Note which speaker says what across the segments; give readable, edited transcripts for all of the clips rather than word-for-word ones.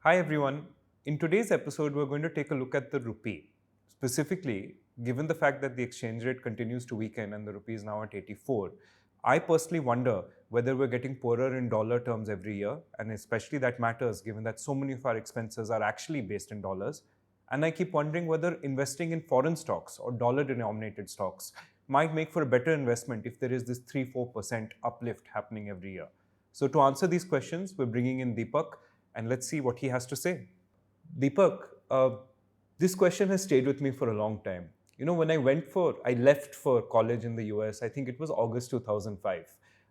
Speaker 1: Hi everyone. In today's episode, we're going to take a look at the rupee. Specifically, given the fact that the exchange rate continues to weaken and the rupee is now at 84, I personally wonder whether we're getting poorer in dollar terms every year, and especially that matters given that so many of our expenses are actually based in dollars. And I keep wondering whether investing in foreign stocks or dollar denominated stocks might make for a better investment if there is this 3-4% uplift happening every year. So, to answer these questions, we're bringing in Deepak and let's see what he has to say. Deepak, this question has stayed with me for a long time. You know, when I left for college in the US, I think it was August 2005.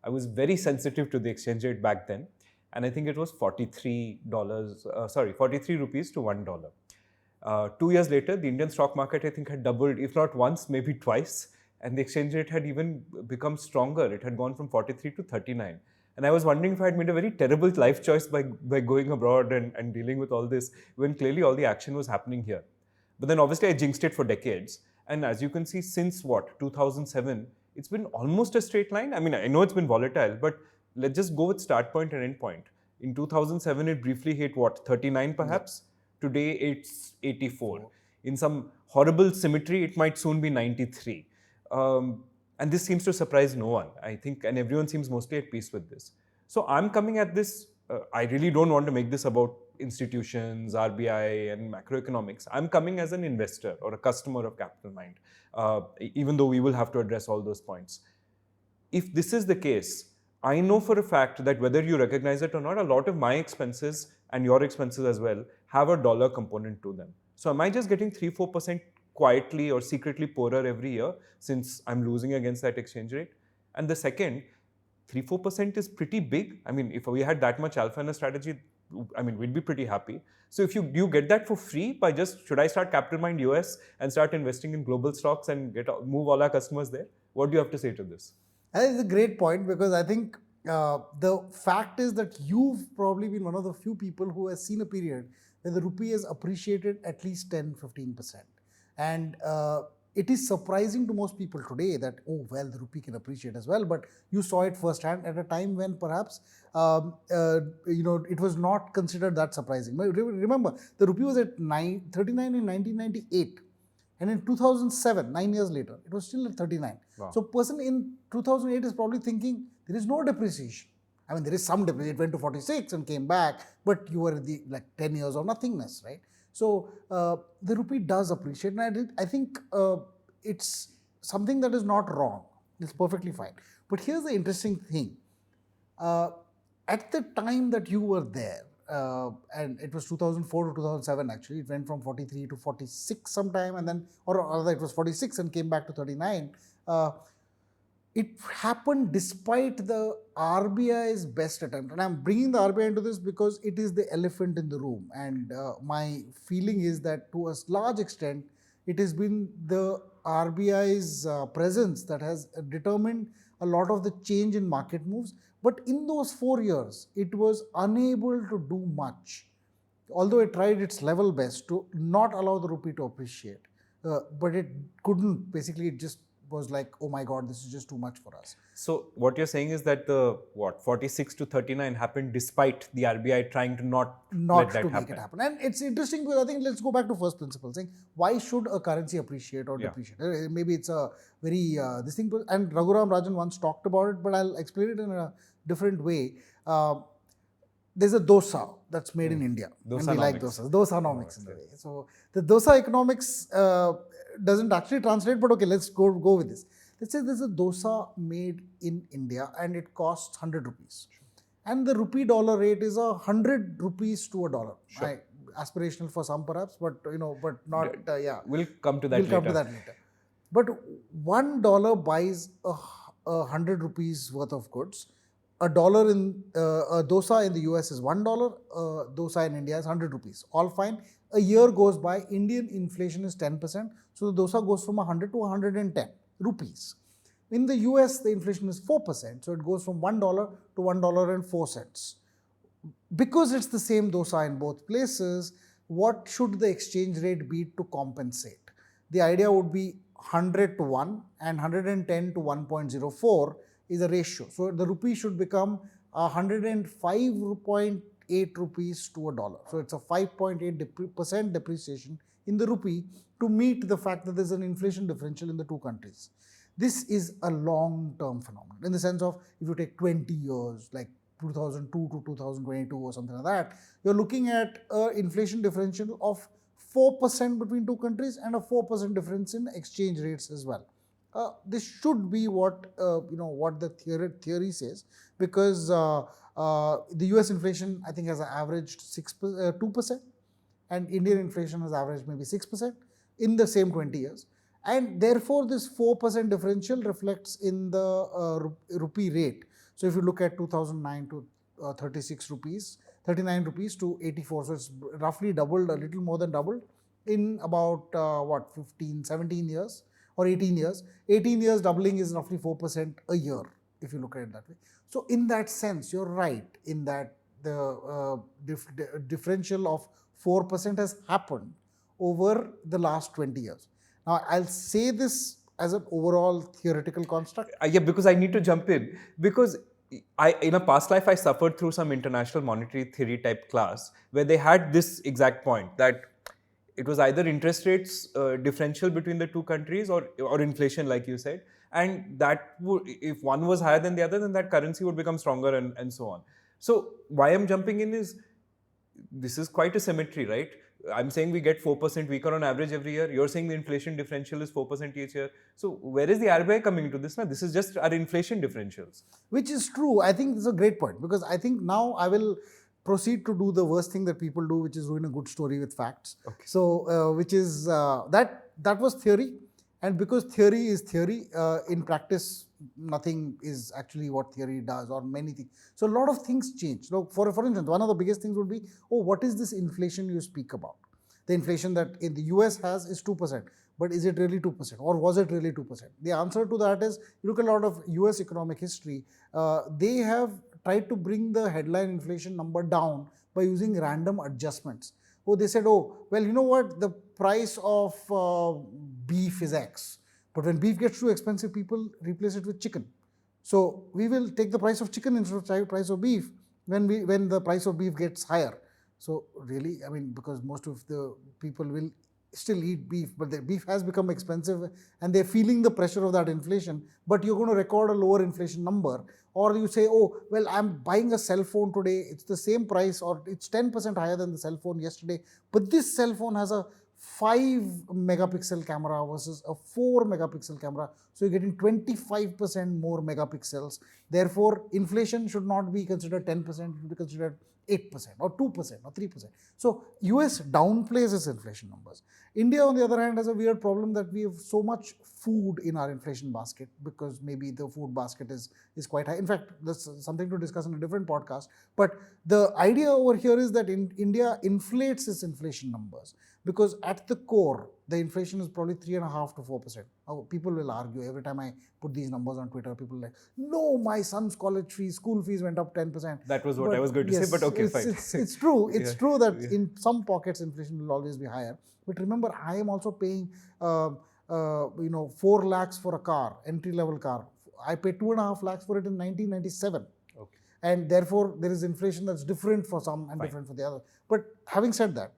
Speaker 1: I was very sensitive to the exchange rate back then, and I think it was $43 rupees to $1. 2 years later, the Indian stock market, I think, had doubled, if not once, maybe twice, and the exchange rate had even become stronger. It had gone from 43 to 39. And I was wondering if I had made a very terrible life choice by going abroad and dealing with all this, when clearly all the action was happening here. But then obviously I jinxed it for decades. And as you can see, since what, 2007, it's been almost a straight line. I mean, I know it's been volatile, but let's just go with start point and end point. In 2007, it briefly hit what, 39 perhaps? Yeah. Today, it's 84. In some horrible symmetry, it might soon be 93. And this seems to surprise no one, I think, and everyone seems mostly at peace with this. So I'm coming at this, I really don't want to make this about institutions, RBI and macroeconomics. I'm coming as an investor or a customer of Capital Mind, even though we will have to address all those points. If this is the case, I know for a fact that whether you recognize it or not, a lot of my expenses and your expenses as well have a dollar component to them. So am I just getting 3-4% quietly or secretly poorer every year since I'm losing against that exchange rate? And the second, 3-4% is pretty big. I mean, if we had that much alpha in a strategy, I mean, we'd be pretty happy. So if do you get that for free by should I start Capital Mind US and start investing in global stocks and move all our customers there? What do you have to say to this?
Speaker 2: That is a great point, because I think the fact is that you've probably been one of the few people who has seen a period where the rupee has appreciated at least 10-15%. And it is surprising to most people today that, oh, well, the rupee can appreciate as well. But you saw it firsthand at a time when perhaps, it was not considered that surprising. But remember, the rupee was at 39 in 1998. And in 2007, 9 years later, it was still at 39. Wow. So person in 2008 is probably thinking there is no depreciation. I mean, there is some depreciation. It went to 46 and came back, but you were like 10 years of nothingness, right? So the rupee does appreciate, and I think it's something that is not wrong. It's perfectly fine. But here's the interesting thing. At the time that you were there, and it was 2004 to 2007 actually, it went from 43 to 46 sometime, and then, or rather it was 46 and came back to 39. It happened despite the RBI's best attempt. And I'm bringing the RBI into this because it is the elephant in the room. And my feeling is that to a large extent, it has been the RBI's presence that has determined a lot of the change in market moves. But in those 4 years, it was unable to do much, although it tried its level best to not allow the rupee to appreciate. But it couldn't. Basically, it just was like, oh my God, this is just too much for us.
Speaker 1: So what you're saying is that the 46 to 39 happened despite the RBI trying to not let that happen.
Speaker 2: Make it happen. And it's interesting because I think let's go back to first principles, saying why should a currency appreciate or depreciate? Maybe it's a very this thing. And Raghuram Rajan once talked about it, but I'll explain it in a different way. There's a dosa that's made in India. And we like dosas. Dosanomics in a way. So the dosa economics doesn't actually translate, but okay, let's go with this. Let's say there's a dosa made in India and it costs 100 rupees. And the rupee dollar rate is 100 rupees to a dollar.
Speaker 1: Sure.
Speaker 2: Aspirational for some perhaps, but but not,
Speaker 1: We'll come to that later.
Speaker 2: But $1 buys 100 rupees worth of goods. A dollar in a dosa in the US is $1. Dosa in India is 100 rupees. All fine. A year goes by. Indian inflation is 10%. So the dosa goes from 100 to 110 rupees. In the US, the inflation is 4%. So it goes from $1 to $1.04. Because it's the same dosa in both places, what should the exchange rate be to compensate? The idea would be 100 to 1 and 110 to 1.04 is a ratio. So the rupee should become 105 8 rupees to a dollar. So it's a 5.8% depreciation in the rupee to meet the fact that there's an inflation differential in the two countries. This is a long-term phenomenon in the sense of if you take 20 years, like 2002 to 2022 or something like that, you're looking at an inflation differential of 4% between two countries and a 4% difference in exchange rates as well. This should be what what the theory says, because the US inflation I think has averaged 2%, and Indian inflation has averaged maybe 6% in the same 20 years. And therefore, this 4% differential reflects in the rupee rate. So if you look at 2009 to 36 rupees, 39 rupees to 84, so it's roughly doubled, a little more than doubled in about 15, 17 years or 18 years. 18 years doubling is roughly 4% a year if you look at it that way. So in that sense, you're right in that the differential of 4% has happened over the last 20 years. Now, I'll say this as an overall theoretical construct.
Speaker 1: Yeah, because I need to jump in, because in a past life, I suffered through some international monetary theory type class where they had this exact point that it was either interest rates differential between the two countries or inflation, like you said, and that if one was higher than the other, then that currency would become stronger and so on. So why I'm jumping in is this is quite a symmetry, right? I'm saying we get 4% weaker on average every year. You're saying the inflation differential is 4% each year. So where is the RBI coming into this now? This is just our inflation differentials.
Speaker 2: Which is true. I think this is a great point, because I think now I will proceed to do the worst thing that people do, which is ruin a good story with facts.
Speaker 1: Okay.
Speaker 2: So, which is that was theory, and because theory is theory, in practice, nothing is actually what theory does, or many things. So, a lot of things change. So, for instance, one of the biggest things would be, oh, what is this inflation you speak about? The inflation that in the US has is 2%. But is it really 2%, or was it really 2%? The answer to that is, you look at a lot of US economic history, they have tried to bring the headline inflation number down by using random adjustments. Oh, they said, oh, well, you know what, the price of beef is X. But when beef gets too expensive, people replace it with chicken. So we will take the price of chicken instead of the price of beef when the price of beef gets higher. So really, I mean, because most of the people will still eat beef, but the beef has become expensive and they're feeling the pressure of that inflation, but you're going to record a lower inflation number. Or you say, oh, well, I'm buying a cell phone today, it's the same price, or it's 10% higher than the cell phone yesterday, but this cell phone has a 5 megapixel camera versus a 4 megapixel camera. So you're getting 25% more megapixels. Therefore, inflation should not be considered 10%, it should be considered 8% or 2% or 3%. So US downplays its inflation numbers. India, on the other hand, has a weird problem that we have so much food in our inflation basket, because maybe the food basket is quite high. In fact, that's something to discuss in a different podcast. But the idea over here is that India inflates its inflation numbers, because at the core, the inflation is probably 3.5% to 4%. Now, people will argue every time I put these numbers on Twitter. People are like, no, my son's school fees went up 10%.
Speaker 1: That was what I was going to say, but okay, fine.
Speaker 2: It's true. It's true that in some pockets, inflation will always be higher. But remember, I am also paying 4 lakhs for a car, entry-level car. I paid 2.5 lakhs for it in 1997. Okay. And therefore, there is inflation that's different for some and different for the other. But having said that,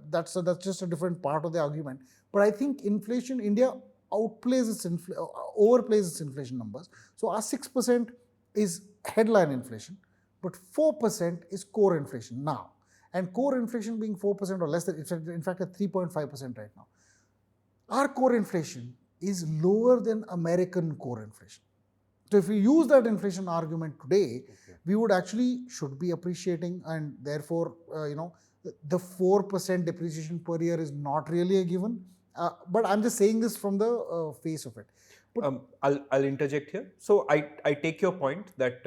Speaker 2: that's just a different part of the argument. But I think inflation, India overplays its inflation numbers. So our 6% is headline inflation, but 4% is core inflation now. And core inflation being 4% or less than, in fact, at 3.5% right now. Our core inflation is lower than American core inflation. So if we use that inflation argument today, we would should be appreciating, and therefore, the 4% depreciation per year is not really a given. But I'm just saying this from the face of it. But
Speaker 1: I'll interject here. So I take your point that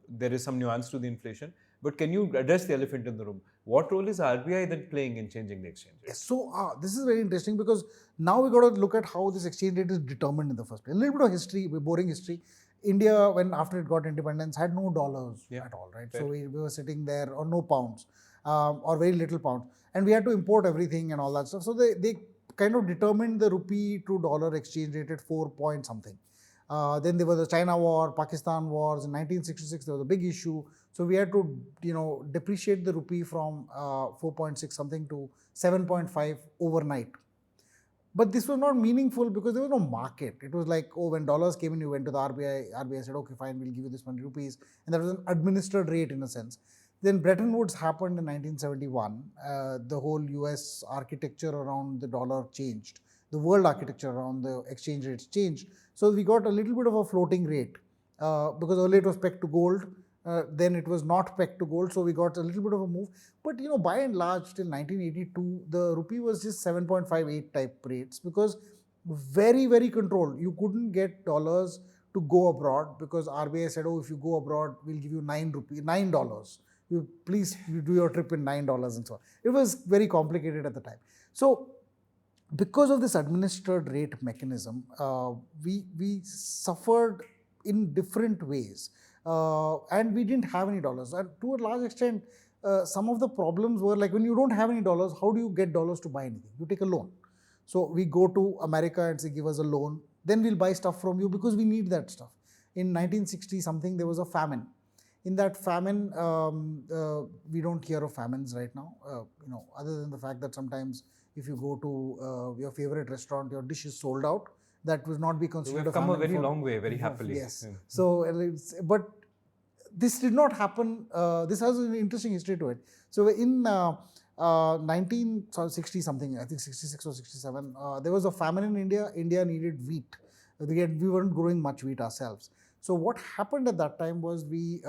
Speaker 1: there is some nuance to the inflation, but can you address the elephant in the room? What role is RBI then playing in changing the exchange rate?
Speaker 2: So this is very interesting, because now we got to look at how this exchange rate is determined in the first place. A little bit of history, boring history. India, after it got independence, had no dollars at all, right? Fair. So we were sitting there, or no pounds, or very little pounds, and we had to import everything and all that stuff. So they kind of determined the rupee to dollar exchange rate at 4 point something. Then there was the China war, Pakistan wars. In 1966, there was a big issue. So we had to, depreciate the rupee from 4.6 something to 7.5 overnight. But this was not meaningful because there was no market. It was like, oh, when dollars came in, you went to the RBI. RBI said, okay, fine, we'll give you this many rupees. And that was an administered rate in a sense. Then Bretton Woods happened in 1971. The whole US architecture around the dollar changed. The world architecture around the exchange rates changed. So we got a little bit of a floating rate because earlier it was pegged to gold. Then it was not pegged to gold, so we got a little bit of a move. But by and large, till 1982, the rupee was just 7.58 type rates because very, very controlled. You couldn't get dollars to go abroad because RBI said, oh, if you go abroad, we'll give you $9. You do your trip in $9 and so on. It was very complicated at the time. So because of this administered rate mechanism, we suffered in different ways. And we didn't have any dollars. And to a large extent, some of the problems were like when you don't have any dollars, how do you get dollars to buy anything? You take a loan. So we go to America and say, give us a loan. Then we'll buy stuff from you because we need that stuff. In 1960 something, there was a famine. In that famine, we don't hear of famines right now, other than the fact that sometimes if you go to your favorite restaurant, your dish is sold out. That would not be considered
Speaker 1: a famine. We've come a very long way, very happily.
Speaker 2: Yes. So, but this did not happen. This has an interesting history to it. So in 1960 something, I think 66 or 67, there was a famine in India. India needed wheat. We weren't growing much wheat ourselves. So what happened at that time was we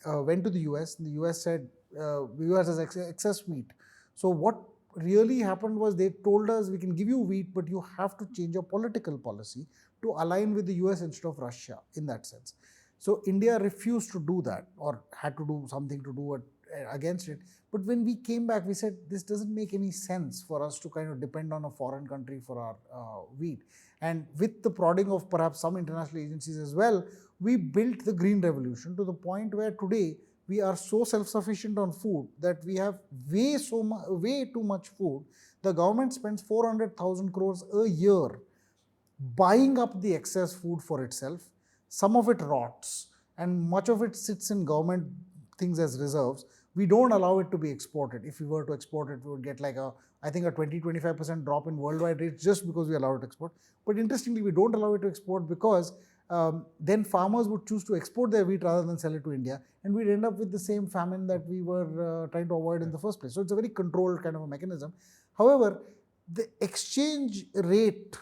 Speaker 2: went to the US. And the US said, the US has excess wheat. So what really happened was they told us, we can give you wheat, but you have to change your political policy to align with the US instead of Russia in that sense. So India refused to do that or had to do something to do against it. But when we came back, we said, this doesn't make any sense for us to kind of depend on a foreign country for our wheat. And with the prodding of perhaps some international agencies as well, we built the Green Revolution to the point where today we are so self-sufficient on food that we have way too much food. The government spends 400,000 crores a year buying up the excess food for itself. Some of it rots and much of it sits in government things as reserves. We don't allow it to be exported. If we were to export it, we would get like I think a 20-25% drop in worldwide rates just because we allow it to export. But interestingly, we don't allow it to export because then farmers would choose to export their wheat rather than sell it to India, and we'd end up with the same famine that we were trying to avoid in the first place. So it's a very controlled kind of a mechanism. However, the exchange rate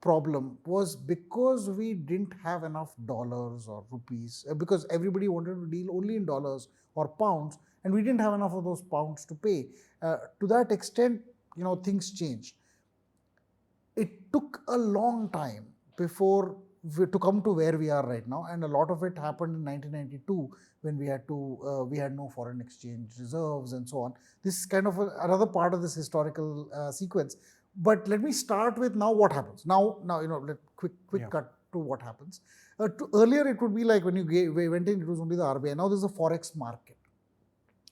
Speaker 2: problem was because we didn't have enough dollars or rupees, because everybody wanted to deal only in dollars or pounds, and we didn't have enough of those pounds to pay. To that extent, things changed. It took a long time to come to where we are right now, and a lot of it happened in 1992 when we had no foreign exchange reserves and so on. This is kind of another part of this historical sequence. But let me start with now what happens. Now quick cut to what happens. Earlier it would be like when we went in, it was only the RBI. Now there's a Forex market.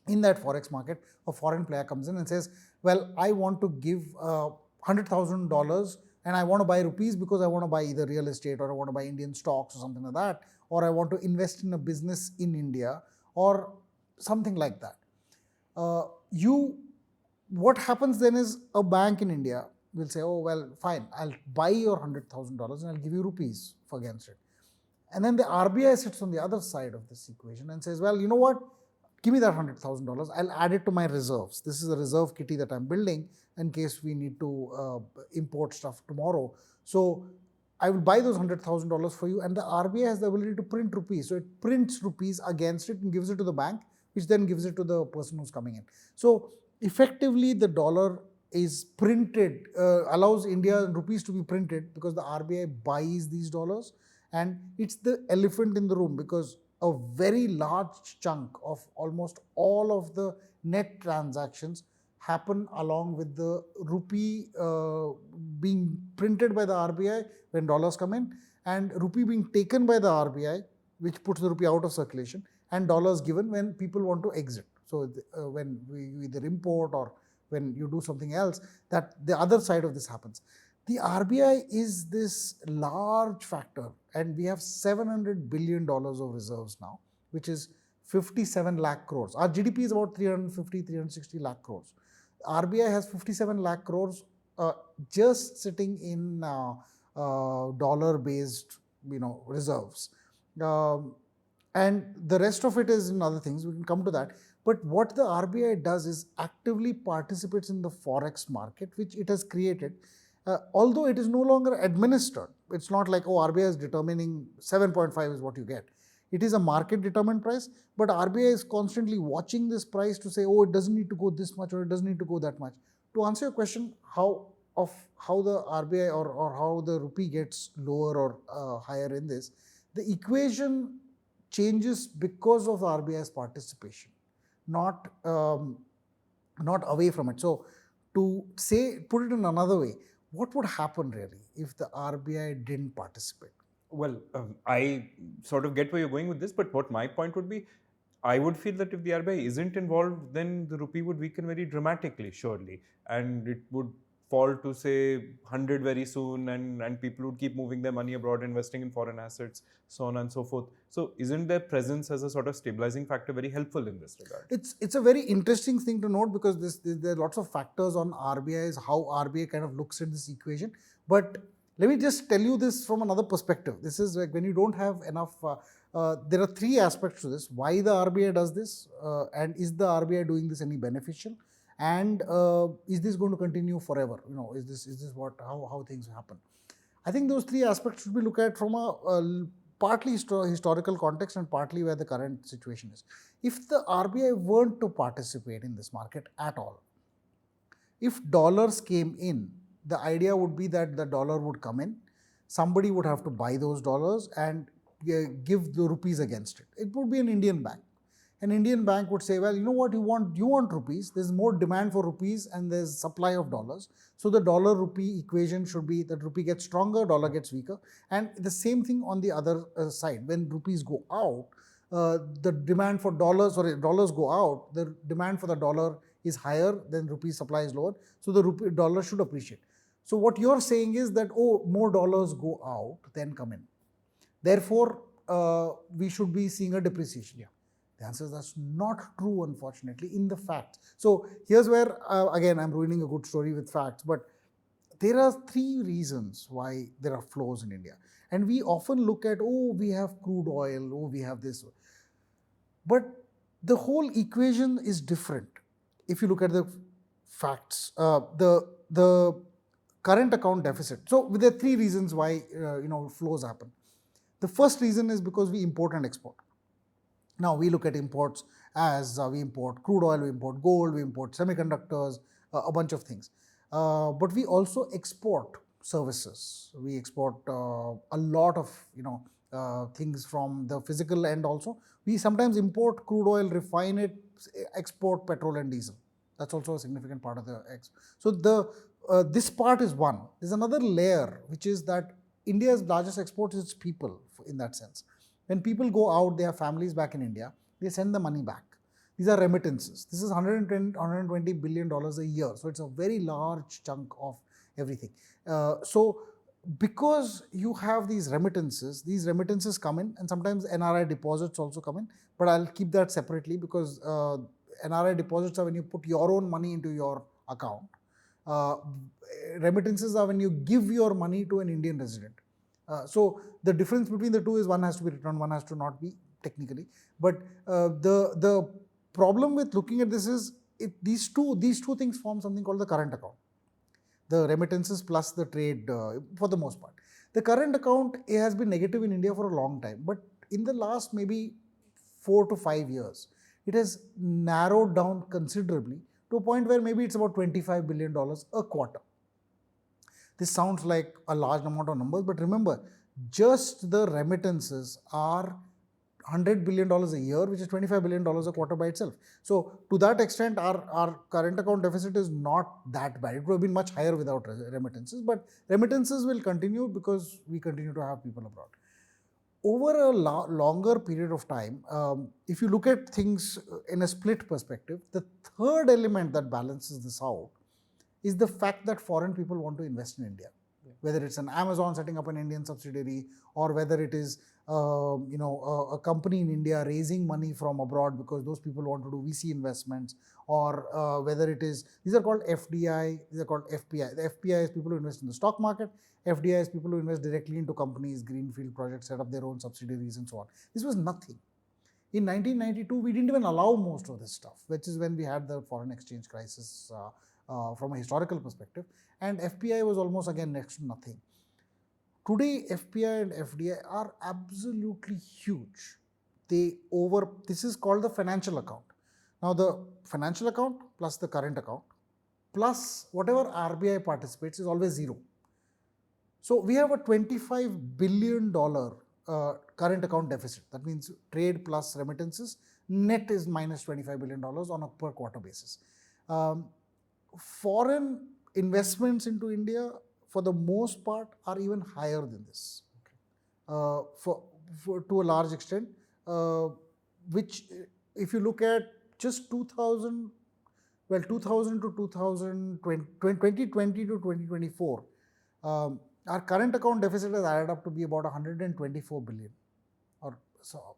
Speaker 2: In that Forex market, a foreign player comes in and says, well, I want to give $100,000 and I want to buy rupees because I want to buy either real estate or I want to buy Indian stocks or something like that, or I want to invest in a business in India or something like that. What happens then is a bank in India will say, oh, well, fine, I'll buy your $100,000 and I'll give you rupees against it. And then the RBI sits on the other side of this equation and says, well, you know what? Give me that $100,000. I'll add it to my reserves. This is a reserve kitty that I'm building in case we need to import stuff tomorrow. So I will buy those $100,000 for you, and the RBI has the ability to print rupees. So it prints rupees against it and gives it to the bank, which then gives it to the person who's coming in. So effectively, the dollar is printed, allows India rupees to be printed because the RBI buys these dollars, and it's the elephant in the room because a very large chunk of almost all of the net transactions happen along with the rupee being printed by the RBI when dollars come in, and rupee being taken by the RBI, which puts the rupee out of circulation, and dollars given when people want to exit. So when you either import or when you do something else, that the other side of this happens. The RBI is this large factor, and we have $700 billion of reserves now, which is 57 lakh crores. Our GDP is about 350, 360 lakh crores. RBI has 57 lakh crores just sitting in dollar-based, reserves. And the rest of it is in other things. We can come to that. But what the RBI does is actively participates in the Forex market, which it has created. Although it is no longer administered, it's not like, oh, RBI is determining 7.5 is what you get. It is a market determined price, but RBI is constantly watching this price to say, oh, it doesn't need to go this much or it doesn't need to go that much. To answer your question, how the RBI or how the rupee gets lower or higher in this, the equation changes because of RBI's participation, not away from it. So to say, put it in another way, what would happen really if the RBI didn't participate?
Speaker 1: Well, I sort of get where you're going with this, but what my point would be, I would feel that if the RBI isn't involved, then the rupee would weaken very dramatically, surely, and it would fall to say 100 very soon, and people would keep moving their money abroad, investing in foreign assets, so on and so forth. So isn't their presence as a sort of stabilizing factor very helpful in this regard?
Speaker 2: It's a very interesting thing to note, because there are lots of factors on RBI's, how RBI kind of looks at this equation. But let me just tell you this from another perspective. This is like when you don't have enough, there are three aspects to this. Why the RBI does this, and is the RBI doing this any beneficial? And is this going to continue forever? Is this how things happen? I think those three aspects should be looked at from a partly historical context and partly where the current situation is. If the RBI weren't to participate in this market at all, if dollars came in, the idea would be that the dollar would come in, somebody would have to buy those dollars and give the rupees against it. It would be an Indian bank. An Indian bank would say, well, you know what, you want rupees, there's more demand for rupees and there's supply of dollars. So the dollar-rupee equation should be that rupee gets stronger, dollar gets weaker. And the same thing on the other side. When rupees go out, the demand for dollars go out, the demand for the dollar is higher, then rupee supply is lower. So the dollar should appreciate. So what you're saying is that, oh, more dollars go out than come in. Therefore, we should be seeing a depreciation. Yeah. The answer is that's not true, unfortunately, in the facts. So here's where, again, I'm ruining a good story with facts, but there are three reasons why there are flows in India. And we often look at, oh, we have crude oil, oh, we have this. But the whole equation is different. If you look at the facts, the current account deficit. So there are three reasons why flows happen. The first reason is because we import and export. Now we look at imports as we import crude oil, we import gold, we import semiconductors, a bunch of things. But we also export services. We export a lot of things from the physical end also. We sometimes import crude oil, refine it, export petrol and diesel. That's also a significant part of the So this part is one. There's another layer, which is that India's largest export is its people in that sense. When people go out, they have families back in India, they send the money back. These are remittances. This is $120 billion a year. So it's a very large chunk of everything. So because you have these remittances come in, and sometimes NRI deposits also come in, but I'll keep that separately because NRI deposits are when you put your own money into your account. Remittances are when you give your money to an Indian resident. So the difference between the two is one has to be returned, one has to not be technically. But the problem with looking at this is these two things form something called the current account. The remittances plus the trade for the most part. The current account has been negative in India for a long time, but in the last maybe 4 to 5 years, it has narrowed down considerably to a point where maybe it's about $25 billion a quarter. This sounds like a large amount of numbers, but remember, just the remittances are $100 billion a year, which is $25 billion a quarter by itself. So to that extent, our current account deficit is not that bad. It would have been much higher without remittances, but remittances will continue because we continue to have people abroad. Over a longer period of time, if you look at things in a split perspective, the third element that balances this out is the fact that foreign people want to invest in India. whether it's an Amazon setting up an Indian subsidiary, or whether it is a company in India raising money from abroad because those people want to do VC investments, or whether it is, these are called FDI, these are called FPI. The FPI is people who invest in the stock market. FDI is people who invest directly into companies, greenfield projects, set up their own subsidiaries and so on. This was nothing. In 1992, we didn't even allow most of this stuff, which is when we had the foreign exchange crisis from a historical perspective. And FPI was almost again next to nothing. Today, FPI and FDI are absolutely huge. This is called the financial account. Now, the financial account plus the current account plus whatever RBI participates is always zero. So we have a $25 billion current account deficit. That means trade plus remittances, net is minus $25 billion on a per quarter basis. Foreign investments into India, for the most part, are even higher than this, to a large extent, which if you look at just 2000 to 2020 to 2024, our current account deficit has added up to be about 124 billion, or so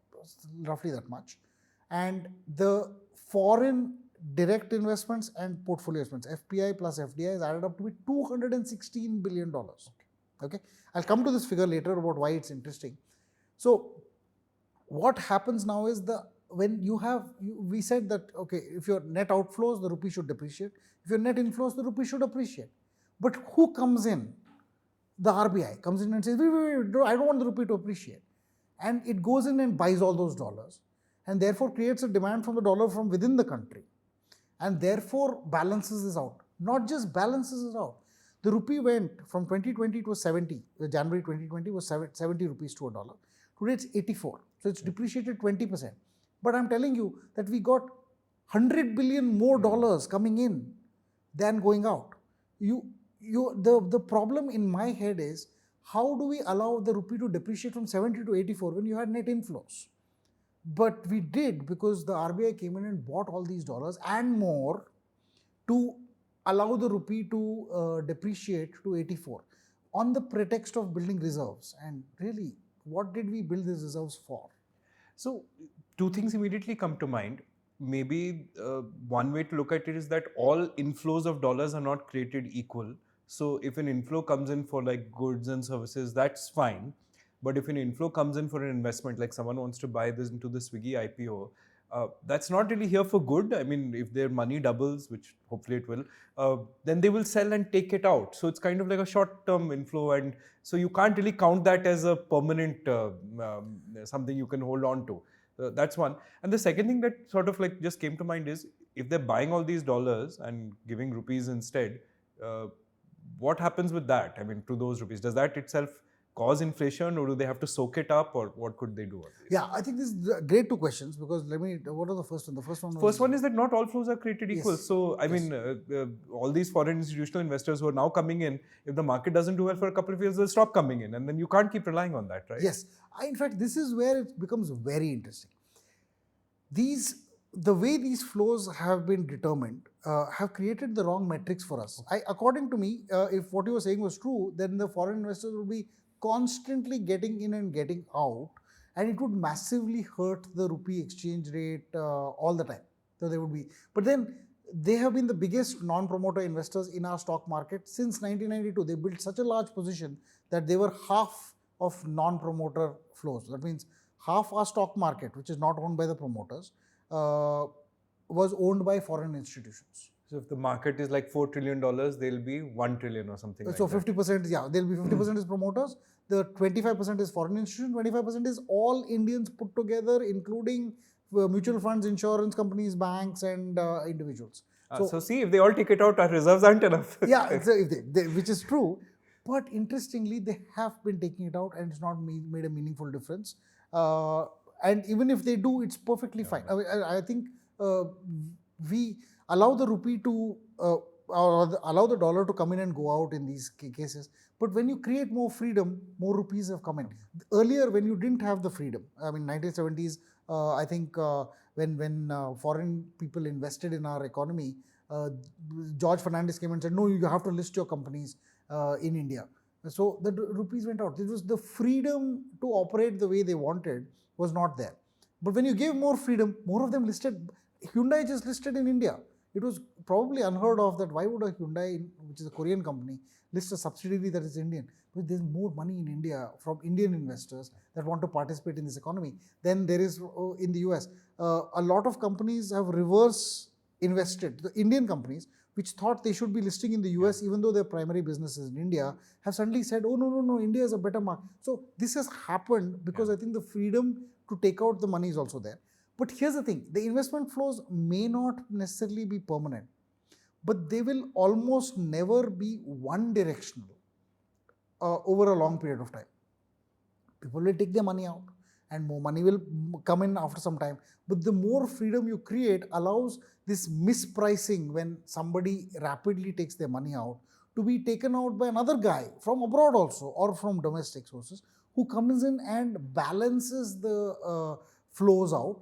Speaker 2: roughly that much. And the foreign direct investments and portfolio investments, FPI plus FDI, has added up to be $216 billion. Okay, I'll come to this figure later about why it's interesting. So what happens now is when we said that, okay, if your net outflows, the rupee should depreciate. If your net inflows, the rupee should appreciate. But who comes in? The RBI comes in and says, wait, I don't want the rupee to appreciate. And it goes in and buys all those dollars, and therefore creates a demand from the dollar from within the country, and therefore balances this out. Not just balances it out. The rupee went from 2020 to 70. January 2020 was 70 rupees to a dollar. Today it's 84. So it's depreciated 20%. But I'm telling you that we got 100 billion more dollars coming in than going out. The problem in my head is, how do we allow the rupee to depreciate from 70 to 84 when you had net inflows? But we did, because the RBI came in and bought all these dollars and more to allow the rupee to depreciate to 84 on the pretext of building reserves. And really, what did we build these reserves for?
Speaker 1: So two things immediately come to mind. Maybe one way to look at it is that all inflows of dollars are not created equal. So if an inflow comes in for like goods and services, that's fine. But if an inflow comes in for an investment, like someone wants to buy this into the Swiggy IPO, that's not really here for good. I mean, if their money doubles, which hopefully it will, then they will sell and take it out. So it's kind of like a short-term inflow, and so you can't really count that as a permanent something you can hold on to. That's one. And the second thing that sort of like just came to mind is, if they're buying all these dollars and giving rupees instead, what happens with that? I mean, to those rupees, does that itself cause inflation, or do they have to soak it up, or what could they do?
Speaker 2: Yeah, I think this is great two questions, because what are the first one? The
Speaker 1: first one is that not all flows are created equal.
Speaker 2: Yes.
Speaker 1: So, I mean, all these foreign institutional investors who are now coming in, if the market doesn't do well for a couple of years, they'll stop coming in, and then you can't keep relying on that, right?
Speaker 2: Yes. In fact, this is where it becomes very interesting. The way these flows have been determined have created the wrong metrics for us. According to me, if what you were saying was true, then the foreign investors would be constantly getting in and getting out, and it would massively hurt the rupee exchange rate all the time. So they would be, but then they have been the biggest non-promoter investors in our stock market since 1992. They built such a large position that they were half of non-promoter flows. That means half our stock market, which is not owned by the promoters, was owned by foreign institutions.
Speaker 1: So if the market is like $4 trillion, there'll be 1 trillion or something like that.
Speaker 2: So 50%, yeah, there'll be 50% is promoters, the 25% is foreign institutions, 25% is all Indians put together, including mutual funds, insurance companies, banks, and individuals.
Speaker 1: So see, if they all take it out, our reserves aren't enough.
Speaker 2: Yeah, which is true. But interestingly, they have been taking it out, and it's not made a meaningful difference. And even if they do, it's perfectly fine. I think we allow the rupee to, or allow the dollar to come in and go out in these cases. But when you create more freedom, more rupees have come in. Earlier, when you didn't have the freedom, I mean, 1970s, I think when foreign people invested in our economy, George Fernandez came and said, no, you have to list your companies in India. So the rupees went out. It was the freedom to operate the way they wanted was not there. But when you gave more freedom, more of them listed. Hyundai just listed in India. It was probably unheard of that why would a Hyundai, which is a Korean company, list a subsidiary that is Indian? Because there's more money in India from Indian investors that want to participate in this economy than there is in the US. A lot of companies have reverse invested. The Indian companies, which thought they should be listing in the US, even though their primary business is in India, have suddenly said, oh, no, India is a better market. So this has happened because I think the freedom to take out the money is also there. But here's the thing, the investment flows may not necessarily be permanent, but they will almost never be one directional over a long period of time. People will take their money out and more money will come in after some time. But the more freedom you create allows this mispricing when somebody rapidly takes their money out to be taken out by another guy from abroad also or from domestic sources who comes in and balances the flows out.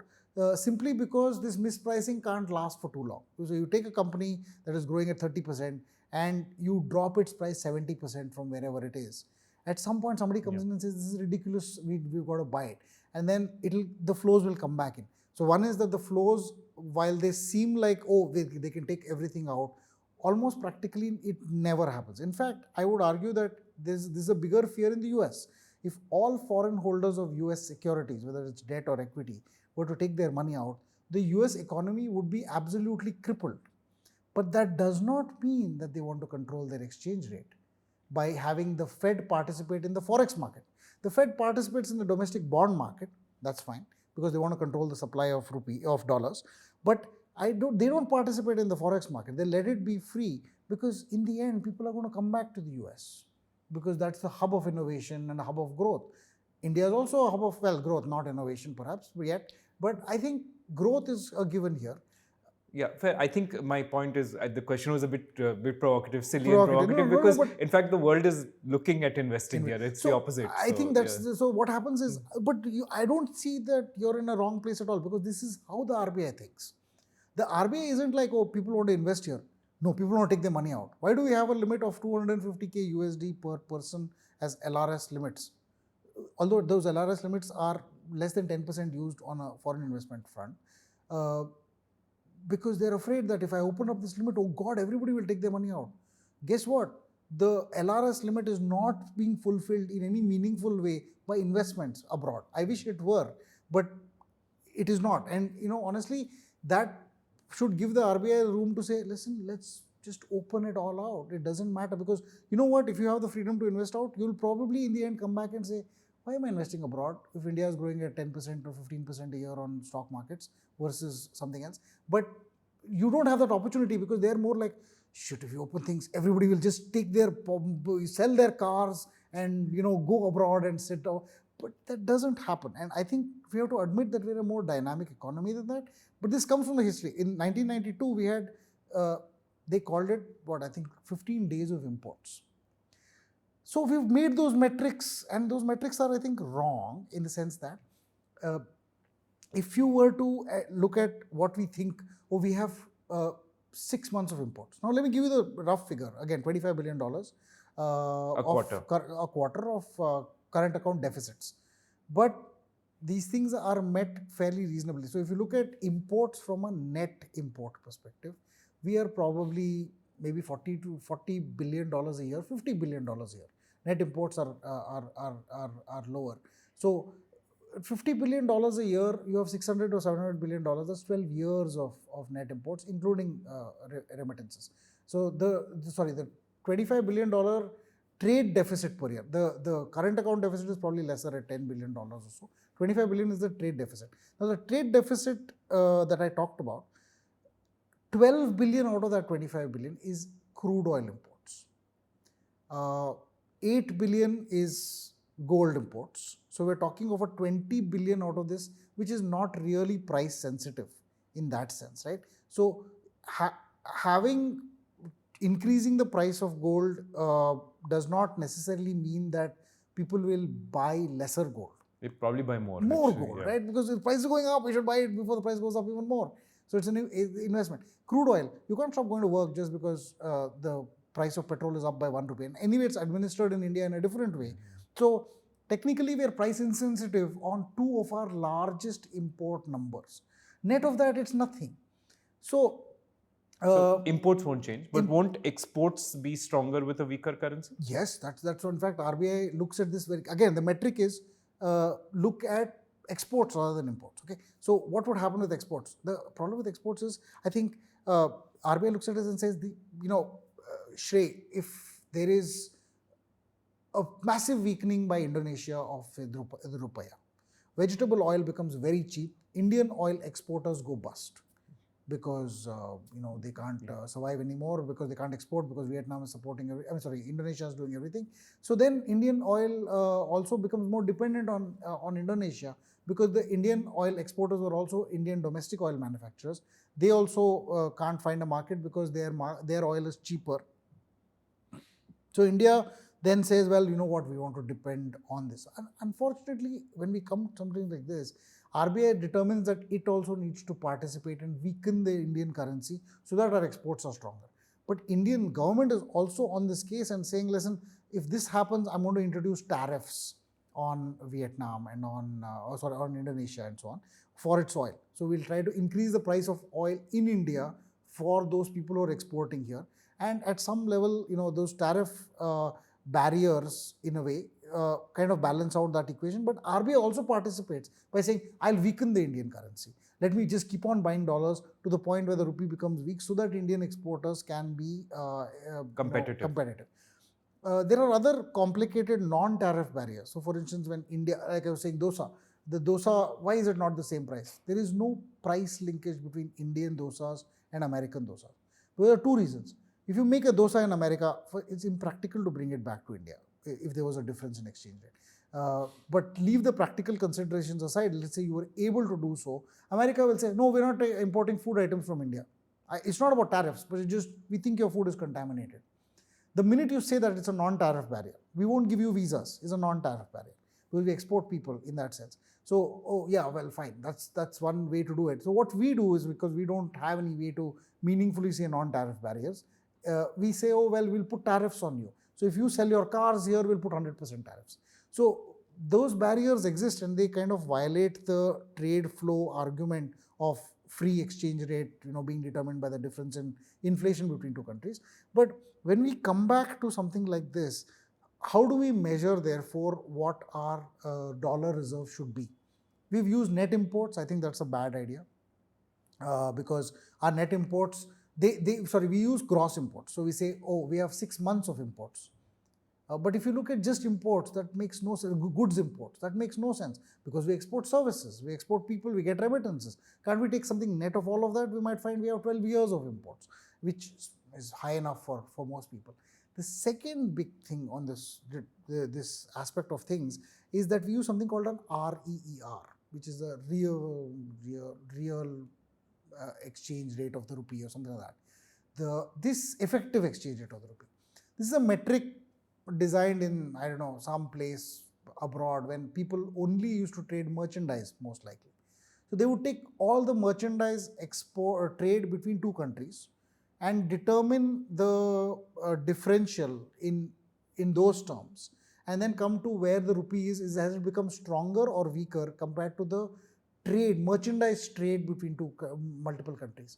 Speaker 2: Simply because this mispricing can't last for too long. So you take a company that is growing at 30% and you drop its price 70% from wherever it is. At some point, somebody comes in and says, this is ridiculous, we've got to buy it. And then the flows will come back in. So one is that the flows, while they seem like, oh, they can take everything out, almost practically it never happens. In fact, I would argue that this is a bigger fear in the US. If all foreign holders of US securities, whether it's debt or equity, were to take their money out, the US economy would be absolutely crippled. But that does not mean that they want to control their exchange rate by having the Fed participate in the Forex market. The Fed participates in the domestic bond market, that's fine, because they want to control the supply of dollars. But they don't participate in the Forex market. They let it be free because in the end, people are going to come back to the US because that's the hub of innovation and a hub of growth. India is also a hub of, well, growth, not innovation perhaps yet, but I think growth is a given here.
Speaker 1: Yeah, fair. I think my point is the question was a bit provocative, silly and provocative because in fact the world is looking at investing here. It's the opposite.
Speaker 2: I think that's so. What happens is, but I don't see that you're in a wrong place at all because this is how the RBI thinks. The RBI isn't like, oh, people want to invest here. No, people want to take their money out. Why do we have a limit of 250K USD per person as LRS limits? Although those LRS limits are less than 10% used on a foreign investment front. Because they're afraid that if I open up this limit, oh God, everybody will take their money out. Guess what? The LRS limit is not being fulfilled in any meaningful way by investments abroad. I wish it were, but it is not. And honestly, that should give the RBI room to say, listen, let's just open it all out. It doesn't matter because you know what? If you have the freedom to invest out, you'll probably in the end come back and say, why am I investing abroad if India is growing at 10% or 15% a year on stock markets versus something else? But you don't have that opportunity because they're more like, shit, if you open things, everybody will just sell their cars and go abroad and sit down. But that doesn't happen. And I think we have to admit that we're a more dynamic economy than that. But this comes from the history. In 1992, we had, they called it, 15 days of imports. So we've made those metrics, and those metrics are, I think, wrong in the sense that if you were to look at what we think, we have 6 months of imports. Now, let me give you the rough figure. Again, $25 billion
Speaker 1: a
Speaker 2: quarter of current account deficits. But these things are met fairly reasonably. So if you look at imports from a net import perspective, we are probably maybe $40 billion a year, $50 billion a year. Net imports are lower. So $50 billion a year, you have $600 or $700 billion. That's 12 years of net imports, including remittances. So the $25 billion trade deficit per year. The current account deficit is probably lesser at $10 billion or so. 25 billion is the trade deficit. Now the trade deficit that I talked about, 12 billion out of that 25 billion is crude oil imports. 8 billion is gold imports. So we're talking over 20 billion out of this, which is not really price sensitive in that sense, right? So increasing the price of gold does not necessarily mean that people will buy lesser gold.
Speaker 1: They probably buy more.
Speaker 2: More gold, yeah. Right? Because if the price is going up, we should buy it before the price goes up even more. So it's an investment. Crude oil, you can't stop going to work just because the price of petrol is up by 1 rupee. And anyway, it's administered in India in a different way. So technically, we are price insensitive on two of our largest import numbers. Net of that, it's nothing. So
Speaker 1: imports won't change, but won't exports be stronger with a weaker currency?
Speaker 2: Yes, that's what, in fact, RBI looks at this very, again, the metric is look at exports rather than imports. Okay, so what would happen with exports? The problem with exports is, I think RBI looks at this and says, Shray, if there is a massive weakening by Indonesia of the rupiah, vegetable oil becomes very cheap, Indian oil exporters go bust, because they can't survive anymore, because they can't export, because Vietnam is supporting Indonesia is doing everything. So then Indian oil also becomes more dependent on Indonesia, because the Indian oil exporters were also Indian domestic oil manufacturers. They also can't find a market because their oil is cheaper. So India then says, well, you know what, we want to depend on this. And unfortunately, when we come to something like this, RBI determines that it also needs to participate and weaken the Indian currency so that our exports are stronger. But Indian government is also on this case and saying, listen, if this happens, I'm going to introduce tariffs on Vietnam and on Indonesia and so on for its oil. So we'll try to increase the price of oil in India for those people who are exporting here. And at some level, those tariff barriers, in a way, kind of balance out that equation. But RBI also participates by saying, I'll weaken the Indian currency. Let me just keep on buying dollars to the point where the rupee becomes weak so that Indian exporters can be competitive. There are other complicated non-tariff barriers. So for instance, when India, like I was saying, the Dosa, why is it not the same price? There is no price linkage between Indian dosas and American dosas. There are two reasons. If you make a dosa in America, it's impractical to bring it back to India if there was a difference in exchange rate. But leave the practical considerations aside. Let's say you were able to do so. America will say, no, we're not importing food items from India. It's not about tariffs, but we think your food is contaminated. The minute you say that it's a non-tariff barrier, we won't give you visas, it's a non-tariff barrier. We export people in that sense. So, oh yeah, well, fine. That's one way to do it. So what we do is, because we don't have any way to meaningfully say non-tariff barriers, we say, oh, well, we'll put tariffs on you. So if you sell your cars here, we'll put 100% tariffs. So those barriers exist and they kind of violate the trade flow argument of free exchange rate, being determined by the difference in inflation between two countries. But when we come back to something like this, how do we measure, therefore, what our dollar reserve should be? We've used net imports. I think that's a bad idea because our net imports, we use gross imports. So we say, oh, we have 6 months of imports. But if you look at just imports, that makes no sense. Goods imports, that makes no sense, because we export services, we export people, we get remittances. Can't we take something net of all of that? We might find we have 12 years of imports, which is high enough for most people. The second big thing on this aspect of things is that we use something called an REER, which is the real exchange rate of the rupee or something like that. This effective exchange rate of the rupee. This is a metric designed in, I don't know, some place abroad when people only used to trade merchandise, most likely. So they would take all the merchandise export or trade between two countries and determine the differential in those terms, and then come to where the rupee is has it become stronger or weaker compared to the merchandise trade between multiple countries.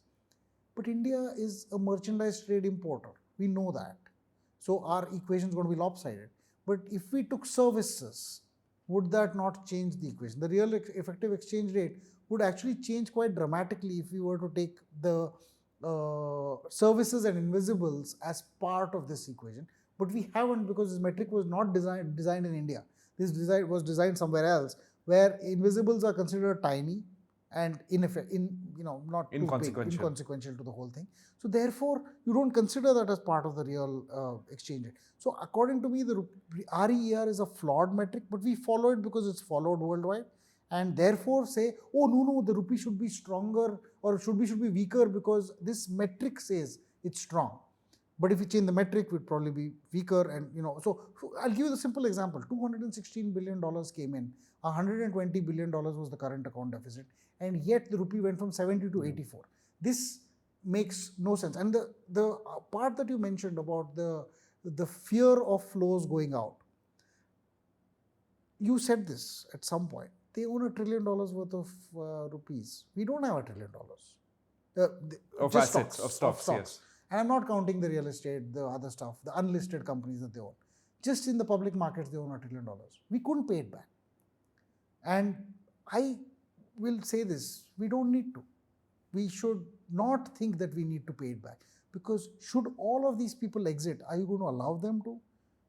Speaker 2: But India is a merchandise trade importer. We know that. So our equation is going to be lopsided. But if we took services, would that not change the equation? The real effective exchange rate would actually change quite dramatically if we were to take the services and invisibles as part of this equation. But we haven't, because this metric was not designed in India. This was designed somewhere else, where invisibles are considered tiny and not inconsequential to the whole thing. So therefore, you don't consider that as part of the real exchange rate. So according to me, the REER is a flawed metric, but we follow it because it's followed worldwide, and therefore say, oh no, the rupee should be stronger or should be weaker because this metric says it's strong. But if you change the metric, it would probably be weaker. And so I'll give you the simple example. $216 billion came in. $120 billion was the current account deficit, and yet the rupee went from 70 to 84. This makes no sense. And the part that you mentioned about the fear of flows going out, you said this at some point. They own $1 trillion worth of rupees. We don't have $1 trillion.
Speaker 1: Of
Speaker 2: Just
Speaker 1: assets, of stocks, yes.
Speaker 2: And I'm not counting the real estate, the other stuff, the unlisted companies that they own. Just in the public markets, they own $1 trillion. We couldn't pay it back. And I will say this, we don't need to. We should not think that we need to pay it back. Because should all of these people exit, are you going to allow them to?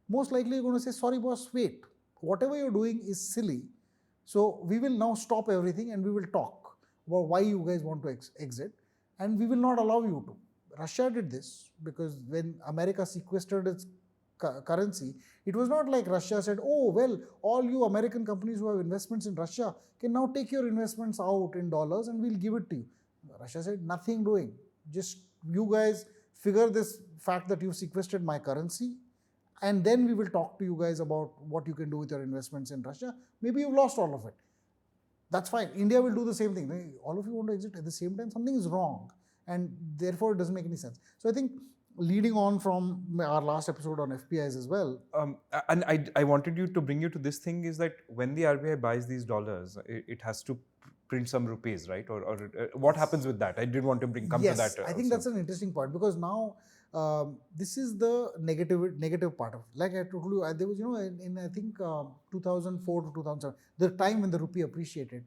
Speaker 2: Most likely you're going to say, sorry boss, wait. Whatever you're doing is silly. So we will now stop everything and we will talk about why you guys want to exit. And we will not allow you to. Russia did this because when America sequestered its currency, it was not like Russia said, oh, well, all you American companies who have investments in Russia can now take your investments out in dollars and we'll give it to you. Russia said, nothing doing. Just you guys figure this fact that you've sequestered my currency, and then we will talk to you guys about what you can do with your investments in Russia. Maybe you've lost all of it. That's fine. India will do the same thing. All of you want to exit at the same time, something is wrong. And therefore, it doesn't make any sense. So I think leading on from our last episode on FPIs as well.
Speaker 1: And I wanted you to bring you to this thing is that when the RBI buys these dollars, it has to print some rupees, right? Or what happens with that? I did want to come to that.
Speaker 2: Yes, I think that's an interesting point because now this is the negative part of it. Like I told you, there was, in I think 2004 to 2007, the time when the rupee appreciated,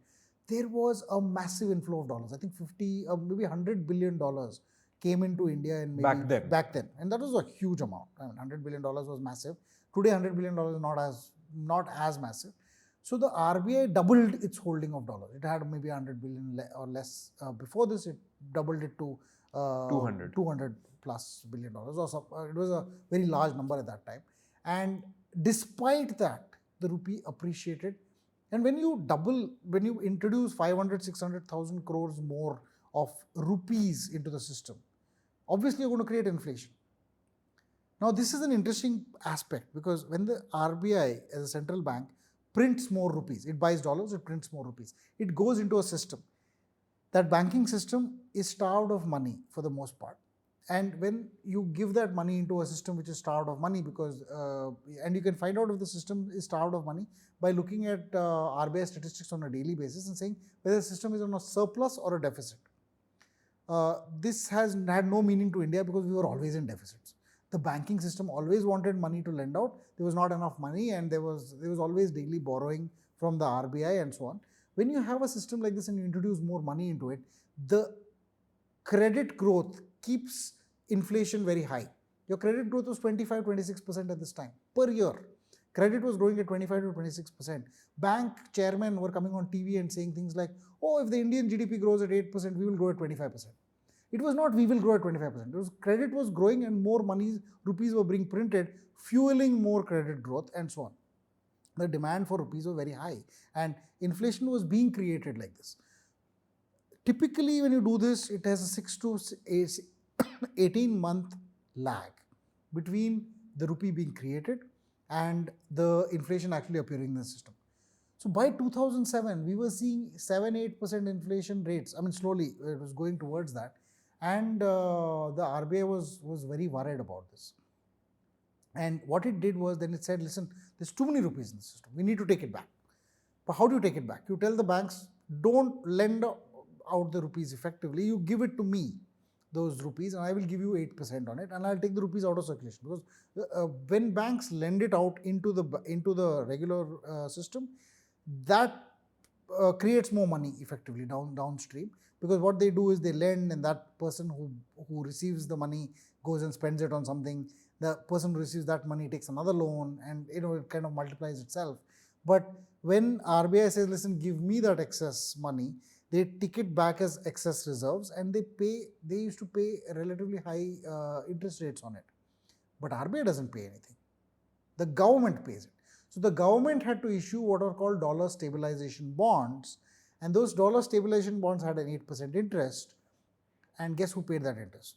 Speaker 2: there was a massive inflow of dollars. I think 50, maybe $100 billion came into India in maybe back then. And that was a huge amount. I mean, $100 billion was massive. Today, $100 billion is not as massive. So the RBI doubled its holding of dollars. It had maybe 100 billion or less. Before this, it doubled it to 200 plus billion dollars. It was a very large number at that time. And despite that, the rupee appreciated. And when you introduce 500, 600,000 crores more of rupees into the system, obviously you're going to create inflation. Now, this is an interesting aspect because when the RBI as a central bank prints more rupees, it buys dollars, it prints more rupees, it goes into a system. That banking system is starved of money for the most part. And when you give that money into a system which is starved of money, because and you can find out if the system is starved of money by looking at RBI statistics on a daily basis and saying whether the system is on a surplus or a deficit. This has had no meaning to India because we were always in deficits. The banking system always wanted money to lend out. There was not enough money and there was always daily borrowing from the RBI and so on. When you have a system like this and you introduce more money into it, the credit growth keeps inflation very high. Your credit growth was 25-26% at this time per year. Credit was growing at 25 to 26%. Bank chairmen were coming on TV and saying things like, oh, if the Indian GDP grows at 8%, we will grow at 25%. It was not we will grow at 25%. It was credit was growing and more money, rupees were being printed, fueling more credit growth and so on. The demand for rupees was very high and inflation was being created like this. Typically, when you do this, it has a 6 to 18-month lag between the rupee being created and the inflation actually appearing in the system. So by 2007, we were seeing 7-8% inflation rates. I mean, slowly it was going towards that. And the RBI was very worried about this. And what it did was then it said, listen, there's too many rupees in the system. We need to take it back. But how do you take it back? You tell the banks, don't lend out the rupees effectively. You give it to me, those rupees, and I will give you 8% on it, and I'll take the rupees out of circulation. Because when banks lend it out into the regular system, that creates more money effectively downstream. Because what they do is they lend, and that person who receives the money goes and spends it on something. The person who receives that money takes another loan, and it kind of multiplies itself. But when RBI says, listen, give me that excess money, they take it back as excess reserves, and they used to pay relatively high interest rates on it. But RBI doesn't pay anything. The government pays it. So the government had to issue what are called dollar stabilization bonds, and those dollar stabilization bonds had an 8% interest. And guess who paid that interest?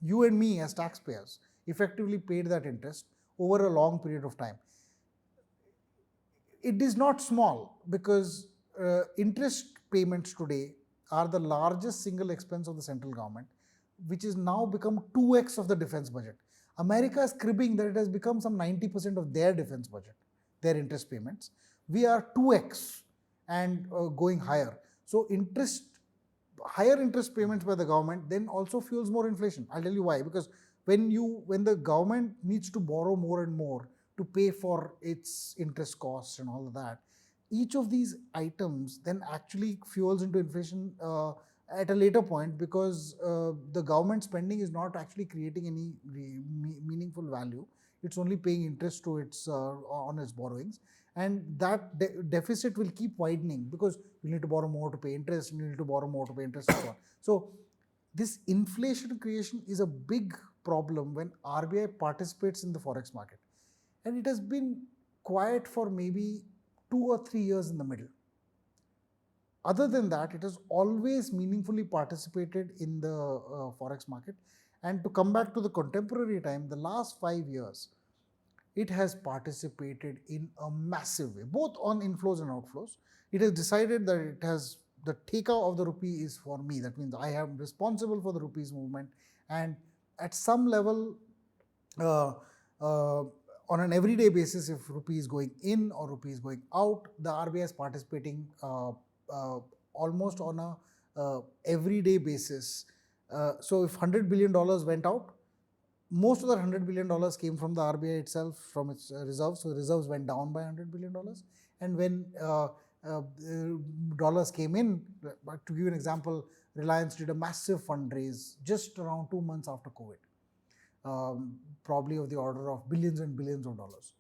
Speaker 2: You and me as taxpayers effectively paid that interest over a long period of time. It is not small because interest payments today are the largest single expense of the central government. which is now become 2x of the defense budget. America is cribbing that it has become some 90% of their defense budget, their interest payments. We are 2x and going higher. So higher interest payments by the government then also fuels more inflation. I'll tell you why. Because when the government needs to borrow more and more to pay for its interest costs and all of that, each of these items then actually fuels into inflation at a later point, because the government spending is not actually creating any meaningful value. It's only paying interest to its on its borrowings, and that deficit will keep widening because you need to borrow more to pay interest, you need to borrow more to pay interest, and so on. So this inflation creation is a big problem when RBI participates in the forex market, and it has been quiet for maybe 2 or 3 years in the middle. Other than that, it has always meaningfully participated in the forex market. And to come back to the contemporary time, the last 5 years, it has participated in a massive way, both on inflows and outflows. It has decided that it has the takeout of the rupee is for me. That means I am responsible for the rupee's movement, and at some level, on an everyday basis, if rupee is going in or rupee is going out, the RBI is participating almost on a everyday basis. So if $100 billion went out, most of that $100 billion came from the RBI itself, from its reserves. So the reserves went down by $100 billion. And when dollars came in, to give you an example, Reliance did a massive fundraise just around 2 months after COVID, probably of the order of billions and billions of dollars.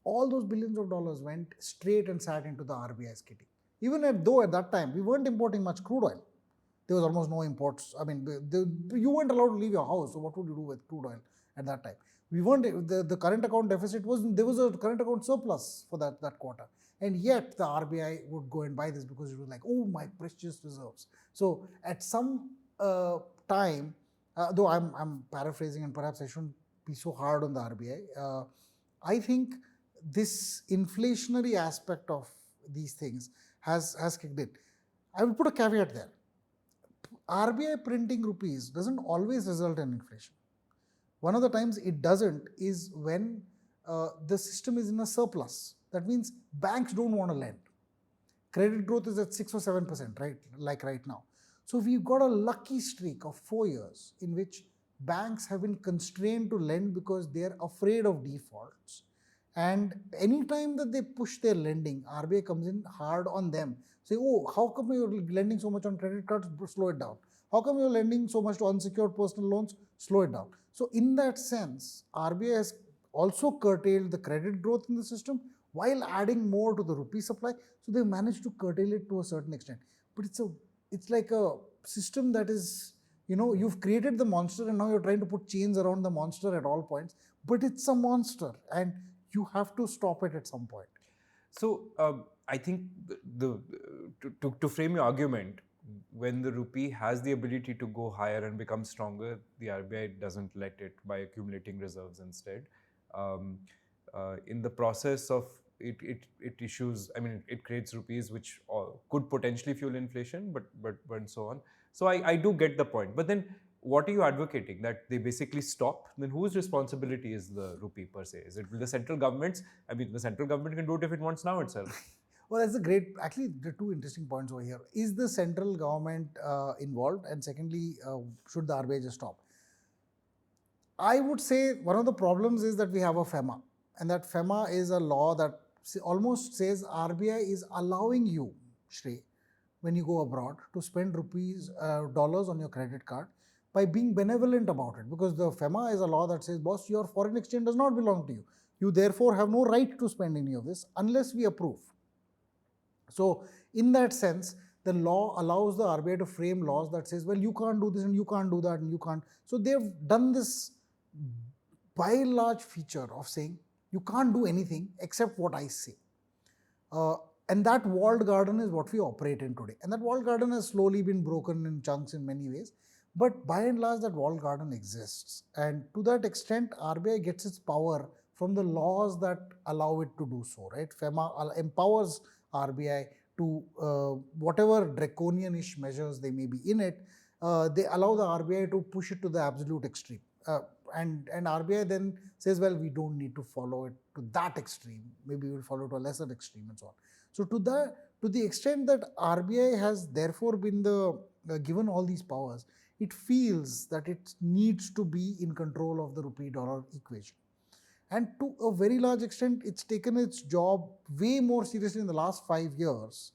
Speaker 2: All those billions of dollars went straight and sat into the RBI's kitty. Even though at that time we weren't importing much crude oil. There was almost no imports. I mean, you weren't allowed to leave your house. So what would you do with crude oil at that time? We weren't, the current account deficit there was a current account surplus for that quarter. And yet the RBI would go and buy this because it was like, oh, my precious reserves. So at some time, though I'm paraphrasing and perhaps I shouldn't be so hard on the RBI, I think this inflationary aspect of these things has kicked in. I will put a caveat there. RBI printing rupees doesn't always result in inflation. One of the times it doesn't is when the system is in a surplus. That means banks don't want to lend. Credit growth is at 6 or 7%, right? Like right now. So we've got a lucky streak of 4 years in which banks have been constrained to lend because they're afraid of defaults. And anytime that they push their lending, RBI comes in hard on them. Say, oh, how come you're lending so much on credit cards? Slow it down. How come you're lending so much to unsecured personal loans? Slow it down. So in that sense, RBI has also curtailed the credit growth in the system while adding more to the rupee supply. So they've managed to curtail it to a certain extent. But it's like a system that is, you've created the monster and now you're trying to put chains around the monster at all points. But it's a monster and you have to stop it at some point.
Speaker 1: So I think to frame your argument, when the rupee has the ability to go higher and become stronger, the RBI doesn't let it by accumulating reserves instead. In the process of it issues, I mean, it creates rupees which could potentially fuel inflation, but and so on. So I do get the point. But then what are you advocating? That they basically stop? Then whose responsibility is the rupee per se? Is it the central government's? I mean, the central government can do it if it wants now itself.
Speaker 2: Well, that's actually, there are two interesting points over here. Is the central government involved? And secondly, should the RBI just stop? I would say one of the problems is that we have a FEMA. And that FEMA is a law that almost says RBI is allowing you, Shray, when you go abroad, to spend dollars on your credit card by being benevolent about it. Because the FEMA is a law that says, boss, your foreign exchange does not belong to you. You therefore have no right to spend any of this unless we approve. So in that sense, the law allows the RBI to frame laws that says, well, you can't do this and you can't do that and you can't. So they've done this by and large feature of saying, you can't do anything except what I say. And that walled garden is what we operate in today. And that walled garden has slowly been broken in chunks in many ways. But by and large, that walled garden exists. And to that extent, RBI gets its power from the laws that allow it to do so, right? FEMA empowers RBI to whatever draconian-ish measures they may be in it, they allow the RBI to push it to the absolute extreme. And RBI then says, well, we don't need to follow it to that extreme. Maybe we'll follow it to a lesser extreme and so on. So to the extent that RBI has therefore been given all these powers, it feels that it needs to be in control of the rupee dollar equation. And to a very large extent, it's taken its job way more seriously in the last 5 years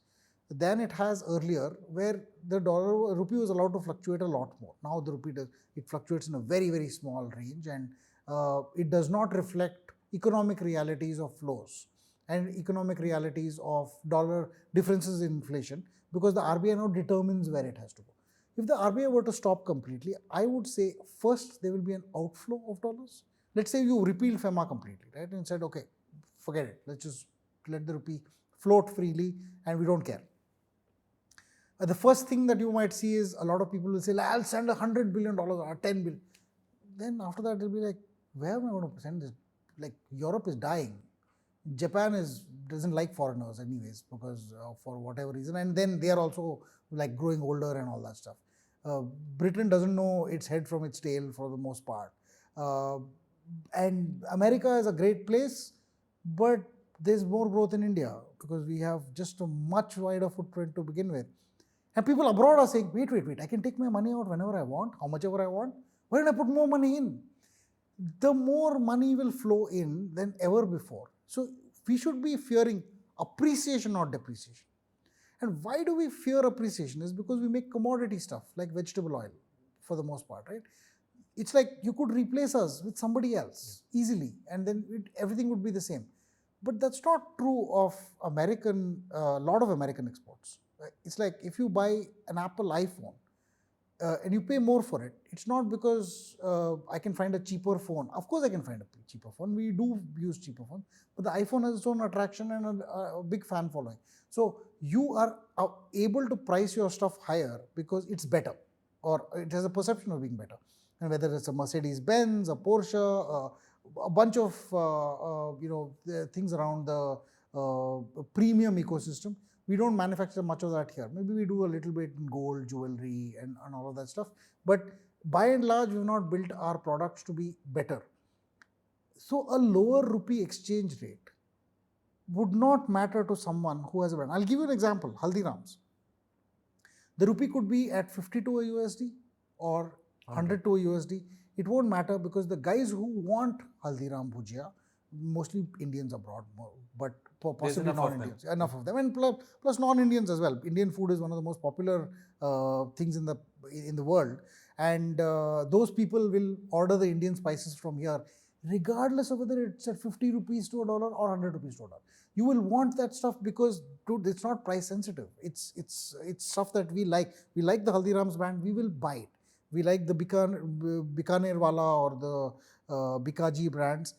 Speaker 2: than it has earlier, where the rupee was allowed to fluctuate a lot more. Now the rupee it fluctuates in a very, very small range, and it does not reflect economic realities of flows and economic realities of dollar differences in inflation, because the RBI now determines where it has to go. If the RBI were to stop completely, I would say first there will be an outflow of dollars. Let's say you repeal FEMA completely, right? And said, okay, forget it. Let's just let the rupee float freely and we don't care. The first thing that you might see is a lot of people will say, I'll send $100 billion or 10 billion. Then after that, they'll be like, where am I going to send this? Like, Europe is dying. Japan doesn't like foreigners anyways, because for whatever reason. And then they are also like growing older and all that stuff. Britain doesn't know its head from its tail for the most part. And America is a great place, but there's more growth in India because we have just a much wider footprint to begin with. And people abroad are saying, wait, I can take my money out whenever I want, how much ever I want. Why don't I put more money in? The more money will flow in than ever before. So we should be fearing appreciation, not depreciation. And why do we fear appreciation? Is because we make commodity stuff like vegetable oil for the most part, right? It's like you could replace us with somebody else easily, and then everything would be the same. But that's not true of a lot of American exports. It's like if you buy an Apple iPhone and you pay more for it, it's not because I can find a cheaper phone. Of course I can find a cheaper phone. We do use cheaper phones, but the iPhone has its own attraction and a big fan following. So you are able to price your stuff higher because it's better, or it has a perception of being better. And whether it's a Mercedes-Benz, a Porsche, a bunch of things around the premium ecosystem, we don't manufacture much of that here. Maybe we do a little bit in gold, jewelry, and all of that stuff. But by and large, we've not built our products to be better. So a lower rupee exchange rate would not matter to someone who has a brand. I'll give you an example, Haldiram's. The rupee could be at 50 to a USD or 100 to a USD. It won't matter because the guys who want Haldiram Bhujia, mostly Indians abroad, but possibly non-Indians, enough of them, and plus non-Indians as well. Indian food is one of the most popular things in the world, and those people will order the Indian spices from here, regardless of whether it's at 50 rupees to a dollar or 100 rupees to a dollar. You will want that stuff because, dude, it's not price sensitive. It's stuff that we like. We like the Haldiram's brand. We will buy it. We like the Bikaner Wala or the Bikaji brands.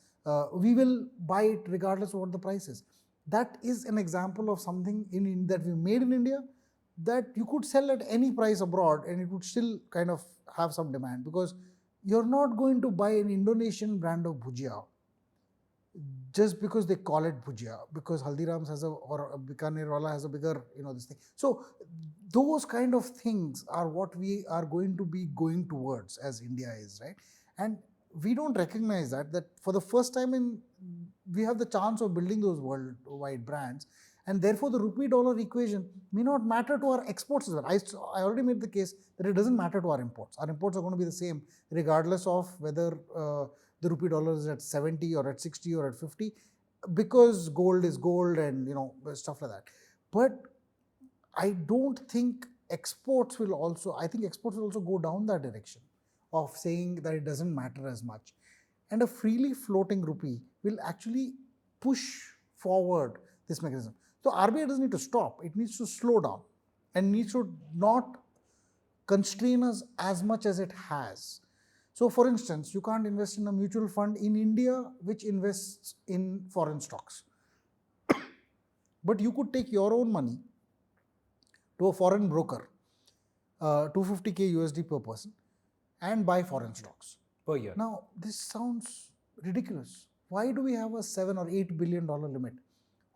Speaker 2: We will buy it regardless of what the price is. That is an example of something that we made in India that you could sell at any price abroad and it would still kind of have some demand, because you're not going to buy an Indonesian brand of bhujia just because they call it bhujia, because Haldiram's or Bikaner Wala has a bigger, this thing. So those kind of things are what we are going to be going towards as India is, right? And we don't recognize that for the first time we have the chance of building those worldwide brands, and therefore the rupee dollar equation may not matter to our exports as well. I already made the case that it doesn't matter to our imports. Our imports are going to be the same regardless of whether the rupee dollar is at 70 or at 60 or at 50, because gold is gold and stuff like that. But I don't think exports will also go down that direction of saying that it doesn't matter as much. And a freely floating rupee will actually push forward this mechanism. So RBI doesn't need to stop, it needs to slow down and needs to not constrain us as much as it has. So for instance, you can't invest in a mutual fund in India which invests in foreign stocks. But you could take your own money to a foreign broker, 250k USD per person, and buy foreign stocks
Speaker 1: per year.
Speaker 2: Now, this sounds ridiculous. Why do we have a $7 or $8 billion limit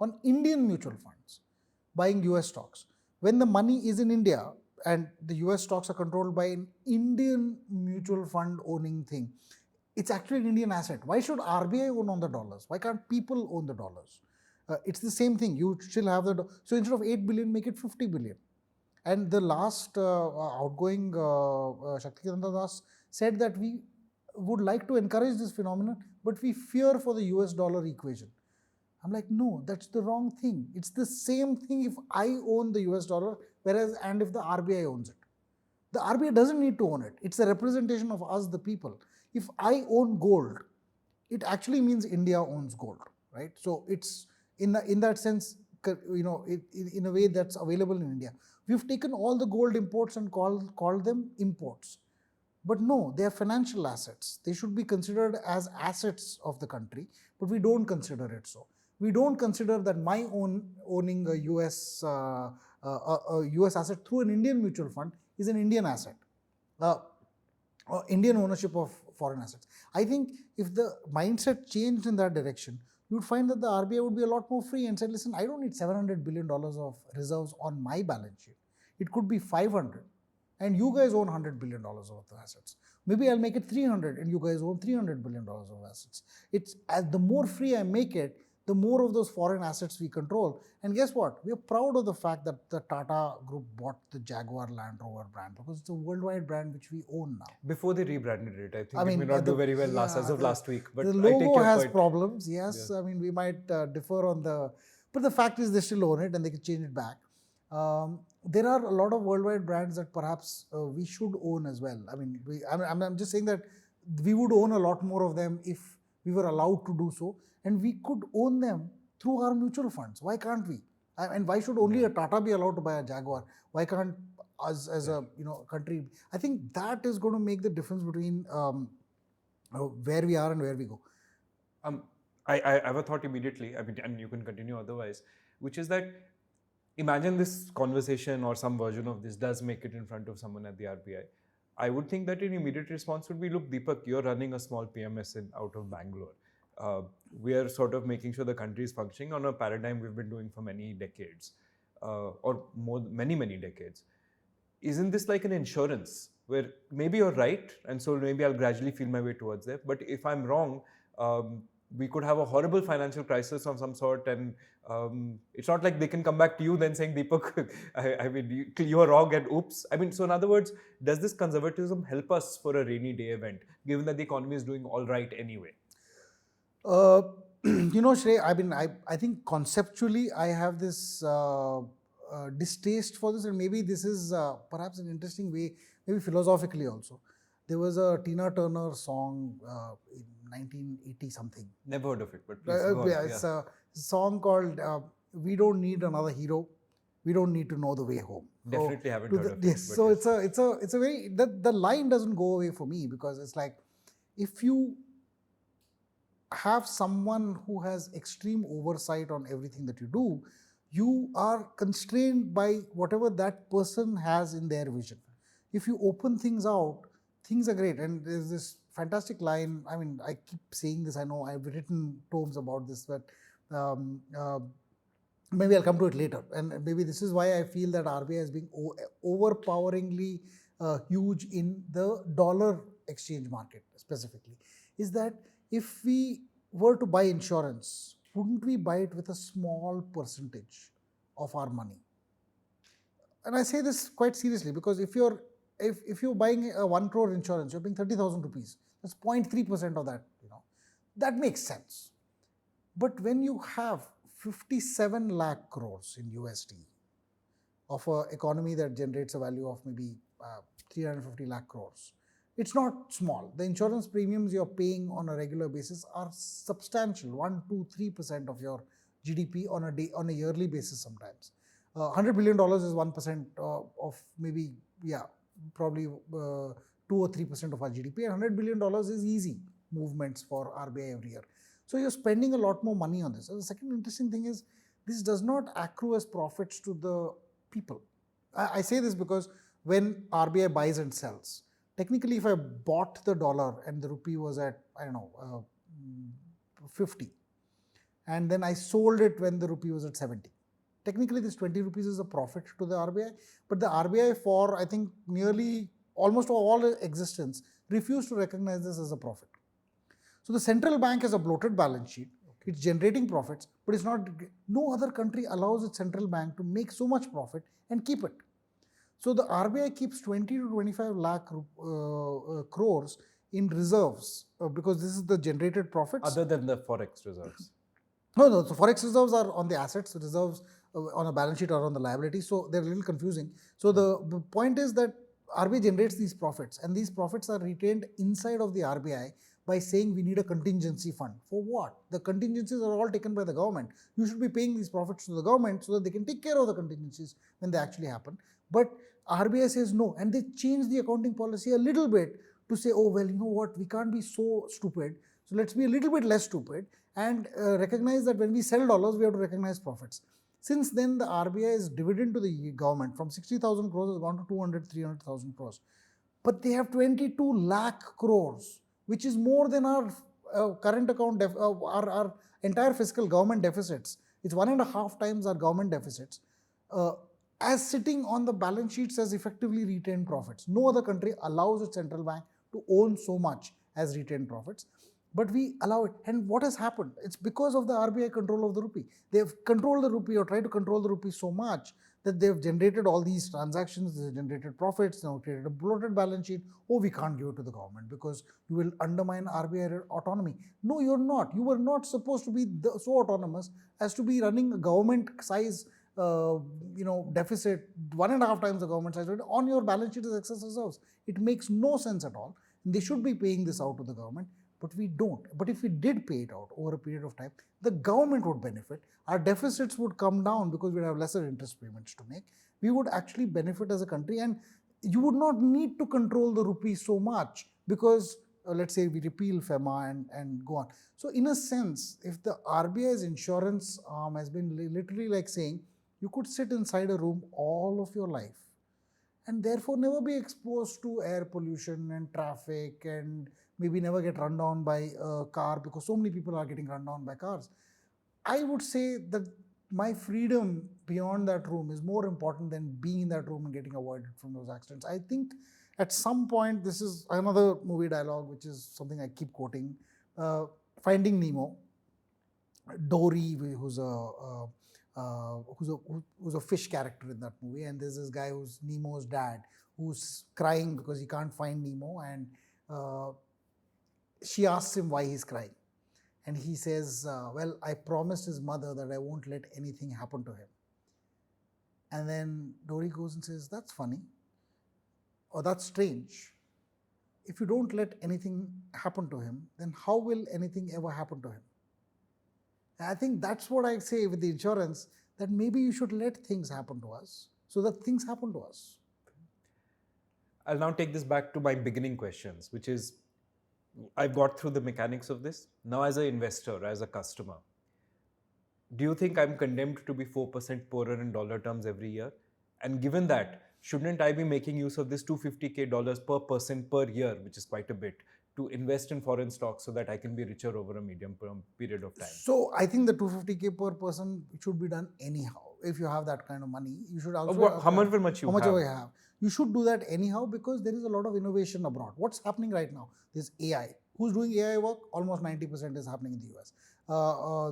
Speaker 2: on Indian mutual funds buying US stocks when the money is in India and the US stocks are controlled by an Indian mutual fund owning thing. It's actually an Indian asset. Why should RBI own on the dollars? Why can't people own the dollars? It's the same thing. You still have so instead of 8 billion, make it 50 billion. And the last outgoing Shaktikanta Das said that we would like to encourage this phenomenon, but we fear for the US dollar equation. I'm like, no, that's the wrong thing. It's the same thing if I own the US dollar, and if the RBI owns it. The RBI doesn't need to own it. It's a representation of us, the people. If I own gold, it actually means India owns gold, right? So it's in that sense, in a way that's available in India. We've taken all the gold imports and called them imports. But no, they are financial assets. They should be considered as assets of the country, but we don't consider it so. We don't consider that my owning a US asset through an Indian mutual fund is an Indian asset. Indian ownership of foreign assets. I think if the mindset changed in that direction, you would find that the RBI would be a lot more free and said, listen, I don't need $700 billion of reserves on my balance sheet. It could be 500, and you guys own $100 billion of the assets. Maybe I'll make it 300, and you guys own $300 billion of assets. It's as the more free I make it, the more of those foreign assets we control. And guess what? We are proud of the fact that the Tata Group bought the Jaguar Land Rover brand, because it's a worldwide brand which we own now.
Speaker 1: Before they rebranded it, I think it may not do very well as of last week. But
Speaker 2: the logo
Speaker 1: I take your
Speaker 2: has
Speaker 1: point.
Speaker 2: problems, yes. Yeah. I mean, we might differ on but the fact is they still own it and they can change it back. There are a lot of worldwide brands that perhaps we should own as well. I mean, I'm just saying that we would own a lot more of them if we were allowed to do so, and we could own them through our mutual funds. Why can't we? And why should only a Tata be allowed to buy a Jaguar? Why can't us as a country? I think that is going to make the difference between where we are and where we go.
Speaker 1: I have a thought immediately. I mean, and you can continue otherwise, which is that imagine this conversation or some version of this does make it in front of someone at the RBI. I would think that an immediate response would be, look, Deepak, you're running a small PMS out of Bangalore. We are sort of making sure the country is functioning on a paradigm we've been doing for many decades, or many decades. Isn't this like an insurance where maybe you're right, and so maybe I'll gradually feel my way towards there, but if I'm wrong, we could have a horrible financial crisis of some sort, and it's not like they can come back to you then saying, Deepak, I mean, you are wrong and oops. I mean, so in other words, does this conservatism help us for a rainy day event, given that the economy is doing all right anyway?
Speaker 2: Shray, I mean, I think conceptually I have this distaste for this, and maybe this is perhaps an interesting way, maybe philosophically also. There was a Tina Turner song in 1980 something.
Speaker 1: Never heard of it, but please go on.
Speaker 2: It's a song called "We Don't Need Another Hero. We Don't Need to Know the Way Home."
Speaker 1: Definitely haven't heard of it.
Speaker 2: Yes, so it's a very the line doesn't go away for me, because it's like, if you have someone who has extreme oversight on everything that you do, you are constrained by whatever that person has in their vision. If you open things out, things are great. And there's this fantastic line. I mean, I keep saying this. I know I've written tomes about this, but maybe I'll come to it later. And maybe this is why I feel that RBI is being overpoweringly huge in the dollar exchange market specifically. Is that if we were to buy insurance, wouldn't we buy it with a small percentage of our money? And I say this quite seriously, because if you're buying a 1 crore insurance, you're paying 30,000 rupees. That's 0.3% of that. That makes sense. But when you have 57 lakh crores in USD of an economy that generates a value of maybe 350 lakh crores, it's not small. The insurance premiums you're paying on a regular basis are substantial, 1, 2, 3% of your GDP on a yearly basis sometimes. $100 billion is 1% of maybe, probably 2 or 3% of our GDP, and $100 billion is easy movements for RBI every year. So you're spending a lot more money on this. And the second interesting thing is, this does not accrue as profits to the people. I say this because when RBI buys and sells, technically if I bought the dollar and the rupee was at, 50, and then I sold it when the rupee was at 70, technically this 20 rupees is a profit to the RBI, but the RBI for I think nearly almost all existence refused to recognize this as a profit. So the central bank has a bloated balance sheet. It's generating profits, but it's not. No other country allows its central bank to make so much profit and keep it. So the RBI keeps 20 to 25 lakh crores in reserves because this is the generated profits.
Speaker 1: Other than the Forex reserves.
Speaker 2: No. So Forex reserves are on the assets, reserves on a balance sheet or on the liability. So they're a little confusing. So the point is that RBI generates these profits, and these profits are retained inside of the RBI by saying we need a contingency fund. For what? The contingencies are all taken by the government. You should be paying these profits to the government so that they can take care of the contingencies when they actually happen. But RBI says no, and they change the accounting policy a little bit to say, oh, well, you know what, we can't be so stupid. So let's be a little bit less stupid and recognize that when we sell dollars, we have to recognize profits. Since then, the RBI's dividend to the government from 60,000 crores has gone to 200, 300,000 crores. But they have 22 lakh crores, which is more than our current account, our entire fiscal government deficits. It's 1.5 times our government deficits. As sitting on the balance sheets as effectively retained profits. No other country allows its central bank to own so much as retained profits, but we allow it. And what has happened? It's because of the RBI control of the rupee. They've controlled the rupee or tried to control the rupee so much that they've generated all these transactions, they've generated profits, now created a bloated balance sheet. Oh, we can't give it to the government because you will undermine RBI autonomy. No, you're not. You were not supposed to be so autonomous as to be running a government size deficit 1.5 times the government size on your balance sheet as excess reserves. It makes no sense at all. They should be paying this out to the government, but we don't. But if we did pay it out over a period of time, the government would benefit. Our deficits would come down because we'd have lesser interest payments to make. We would actually benefit as a country, and you would not need to control the rupee so much because let's say we repeal FEMA and go on. So in a sense, if the RBI's insurance arm has been literally like saying, you could sit inside a room all of your life and therefore never be exposed to air pollution and traffic and maybe never get run down by a car because so many people are getting run down by cars. I would say that my freedom beyond that room is more important than being in that room and getting avoided from those accidents. I think at some point, this is another movie dialogue, which is something I keep quoting. Finding Nemo, Dory, who's a fish character in that movie, and there's this guy who's Nemo's dad who's crying because he can't find Nemo, and she asks him why he's crying, and he says, well, I promised his mother that I won't let anything happen to him. And then Dory goes and says, that's funny, or that's strange. If you don't let anything happen to him, then how will anything ever happen to him? I think that's what I say with the insurance, that maybe you should let things happen to us so that things happen to us.
Speaker 1: I'll now take this back to my beginning questions, which is, I've got through the mechanics of this. Now as an investor, as a customer, do you think I'm condemned to be 4% poorer in dollar terms every year? And given that, shouldn't I be making use of this $250K per person per year, which is quite a bit, to invest in foreign stocks so that I can be richer over a medium period of time?
Speaker 2: So I think the 250K per person should be done anyhow. If you have that kind of money, you should also
Speaker 1: however much you have.
Speaker 2: You should do that anyhow because there is a lot of innovation abroad. What's happening right now? There's AI. Who's doing AI work? Almost 90% is happening in the US.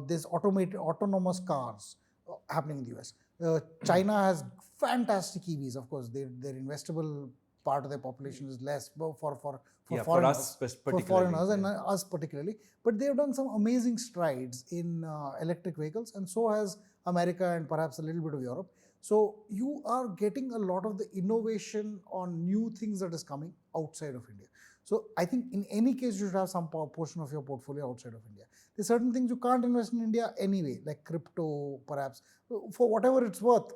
Speaker 2: There's autonomous cars happening in the US. China has fantastic EVs. Of course, their investable part of their population is less for foreigners and us particularly. But they have done some amazing strides in electric vehicles, and so has America and perhaps a little bit of Europe. So you are getting a lot of the innovation on new things that is coming outside of India. So I think in any case, you should have some portion of your portfolio outside of India. There's certain things you can't invest in India anyway, like crypto, perhaps. For whatever it's worth,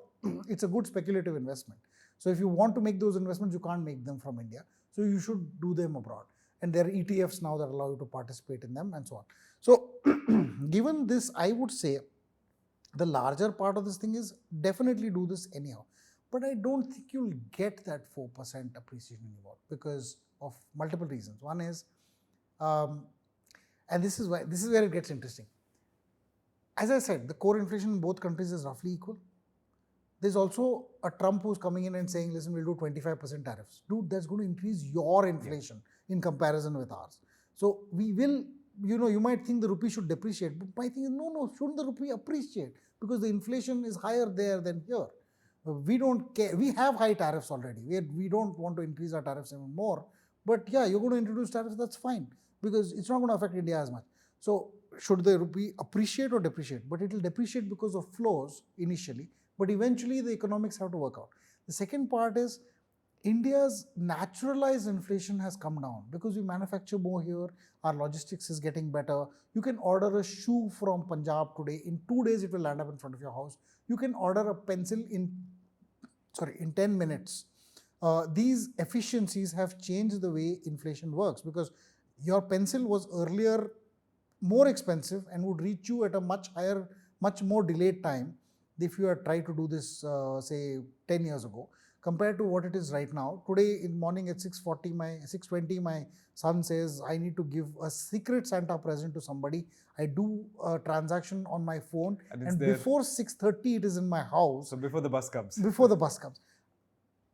Speaker 2: it's a good speculative investment. So if you want to make those investments, you can't make them from India. So you should do them abroad. And there are ETFs now that allow you to participate in them and so on. So given this, I would say the larger part of this thing is definitely do this anyhow. But I don't think you'll get that 4% appreciation anymore because of multiple reasons. One is, and this is where it gets interesting. As I said, the core inflation in both countries is roughly equal. There's also a Trump who's coming in and saying, listen, we'll do 25% tariffs. Dude, that's going to increase your inflation in comparison with ours. So we will, you might think the rupee should depreciate, but my thing is, no, shouldn't the rupee appreciate? Because the inflation is higher there than here. We don't care. We have high tariffs already. We don't want to increase our tariffs even more. But yeah, you're going to introduce tariffs, that's fine, because it's not going to affect India as much. So should the rupee appreciate or depreciate? But it will depreciate because of flows initially, but eventually the economics have to work out. The second part is India's naturalized inflation has come down because we manufacture more here, our logistics is getting better. You can order a shoe from Punjab today, in 2 days it will land up in front of your house. You can order a pencil in 10 minutes. These efficiencies have changed the way inflation works, because your pencil was earlier more expensive and would reach you at a much more delayed time if you had tried to do this, say 10 years ago, compared to what it is right now. Today in the morning at 6:20, my son says, I need to give a secret Santa present to somebody. I do a transaction on my phone, and before 6:30 it is in my house.
Speaker 1: So before the bus comes.
Speaker 2: Before the bus comes.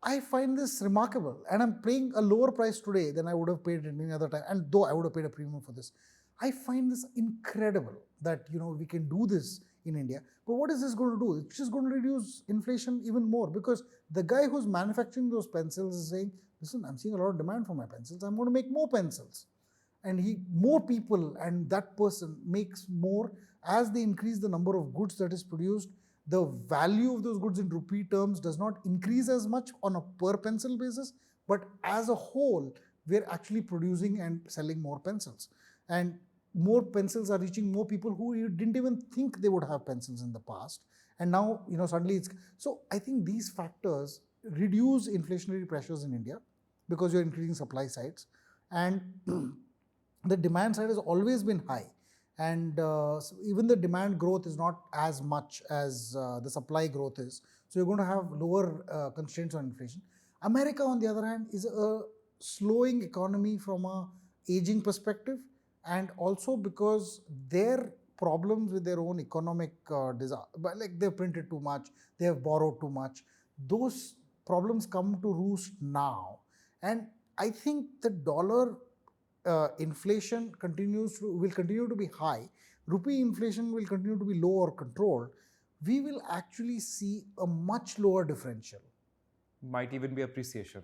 Speaker 2: I find this remarkable, and I'm paying a lower price today than I would have paid at any other time, and though I would have paid a premium for this. I find this incredible that we can do this in India. But what is this going to do? It's just going to reduce inflation even more, because the guy who's manufacturing those pencils is saying, listen, I'm seeing a lot of demand for my pencils. I'm going to make more pencils. And more people and that person makes more. As they increase the number of goods that is produced, the value of those goods in rupee terms does not increase as much on a per pencil basis, but as a whole, we're actually producing and selling more pencils. And more pencils are reaching more people who you didn't even think they would have pencils in the past. And now, suddenly it's... So I think these factors reduce inflationary pressures in India because you're increasing supply sides. And the demand side has always been high. And so even the demand growth is not as much as the supply growth is. So you're going to have lower constraints on inflation. America, on the other hand, is a slowing economy from a aging perspective, and also because their problems with their own economic like they've printed too much, they have borrowed too much. Those problems come to roost now. And I think the dollar inflation will continue to be high. Rupee inflation will continue to be low or controlled. We will actually see a much lower differential.
Speaker 1: Might even be appreciation.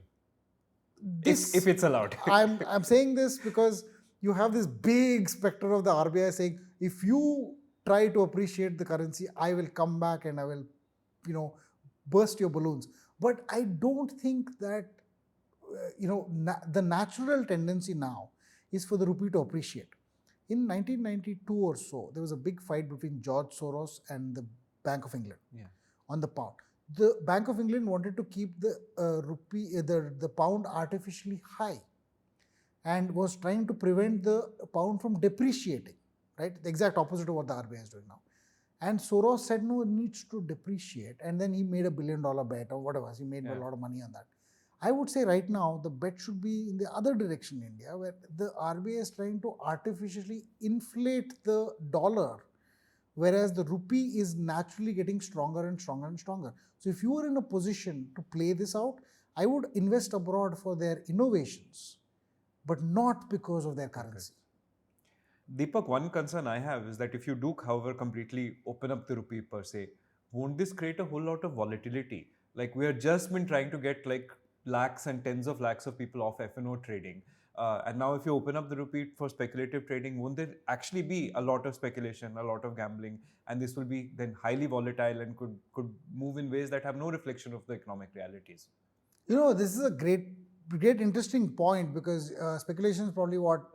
Speaker 1: If it's allowed.
Speaker 2: I'm saying this because you have this big specter of the RBI saying, if you try to appreciate the currency, I will come back and I will, burst your balloons. But I don't think that, the natural tendency now is for the rupee to appreciate. In 1992 or so, there was a big fight between George Soros and the Bank of England on the pound. The Bank of England wanted to keep the rupee, the pound artificially high, and was trying to prevent the pound from depreciating, right? The exact opposite of what the RBI is doing now. And Soros said, no, it needs to depreciate. And then he made $1 billion bet or whatever. He made a lot of money on that. I would say right now, the bet should be in the other direction in India, where the RBI is trying to artificially inflate the dollar, whereas the rupee is naturally getting stronger and stronger and stronger. So if you were in a position to play this out, I would invest abroad for their innovations, but not because of their currency.
Speaker 1: Deepak, one concern I have is that if you do, however, completely open up the rupee per se, won't this create a whole lot of volatility? Like, we have just been trying to get lakhs and tens of lakhs of people off F&O trading. And now if you open up the rupee for speculative trading, won't there actually be a lot of speculation, a lot of gambling, and this will be then highly volatile and could move in ways that have no reflection of the economic realities?
Speaker 2: This is a great interesting point, because speculation is probably what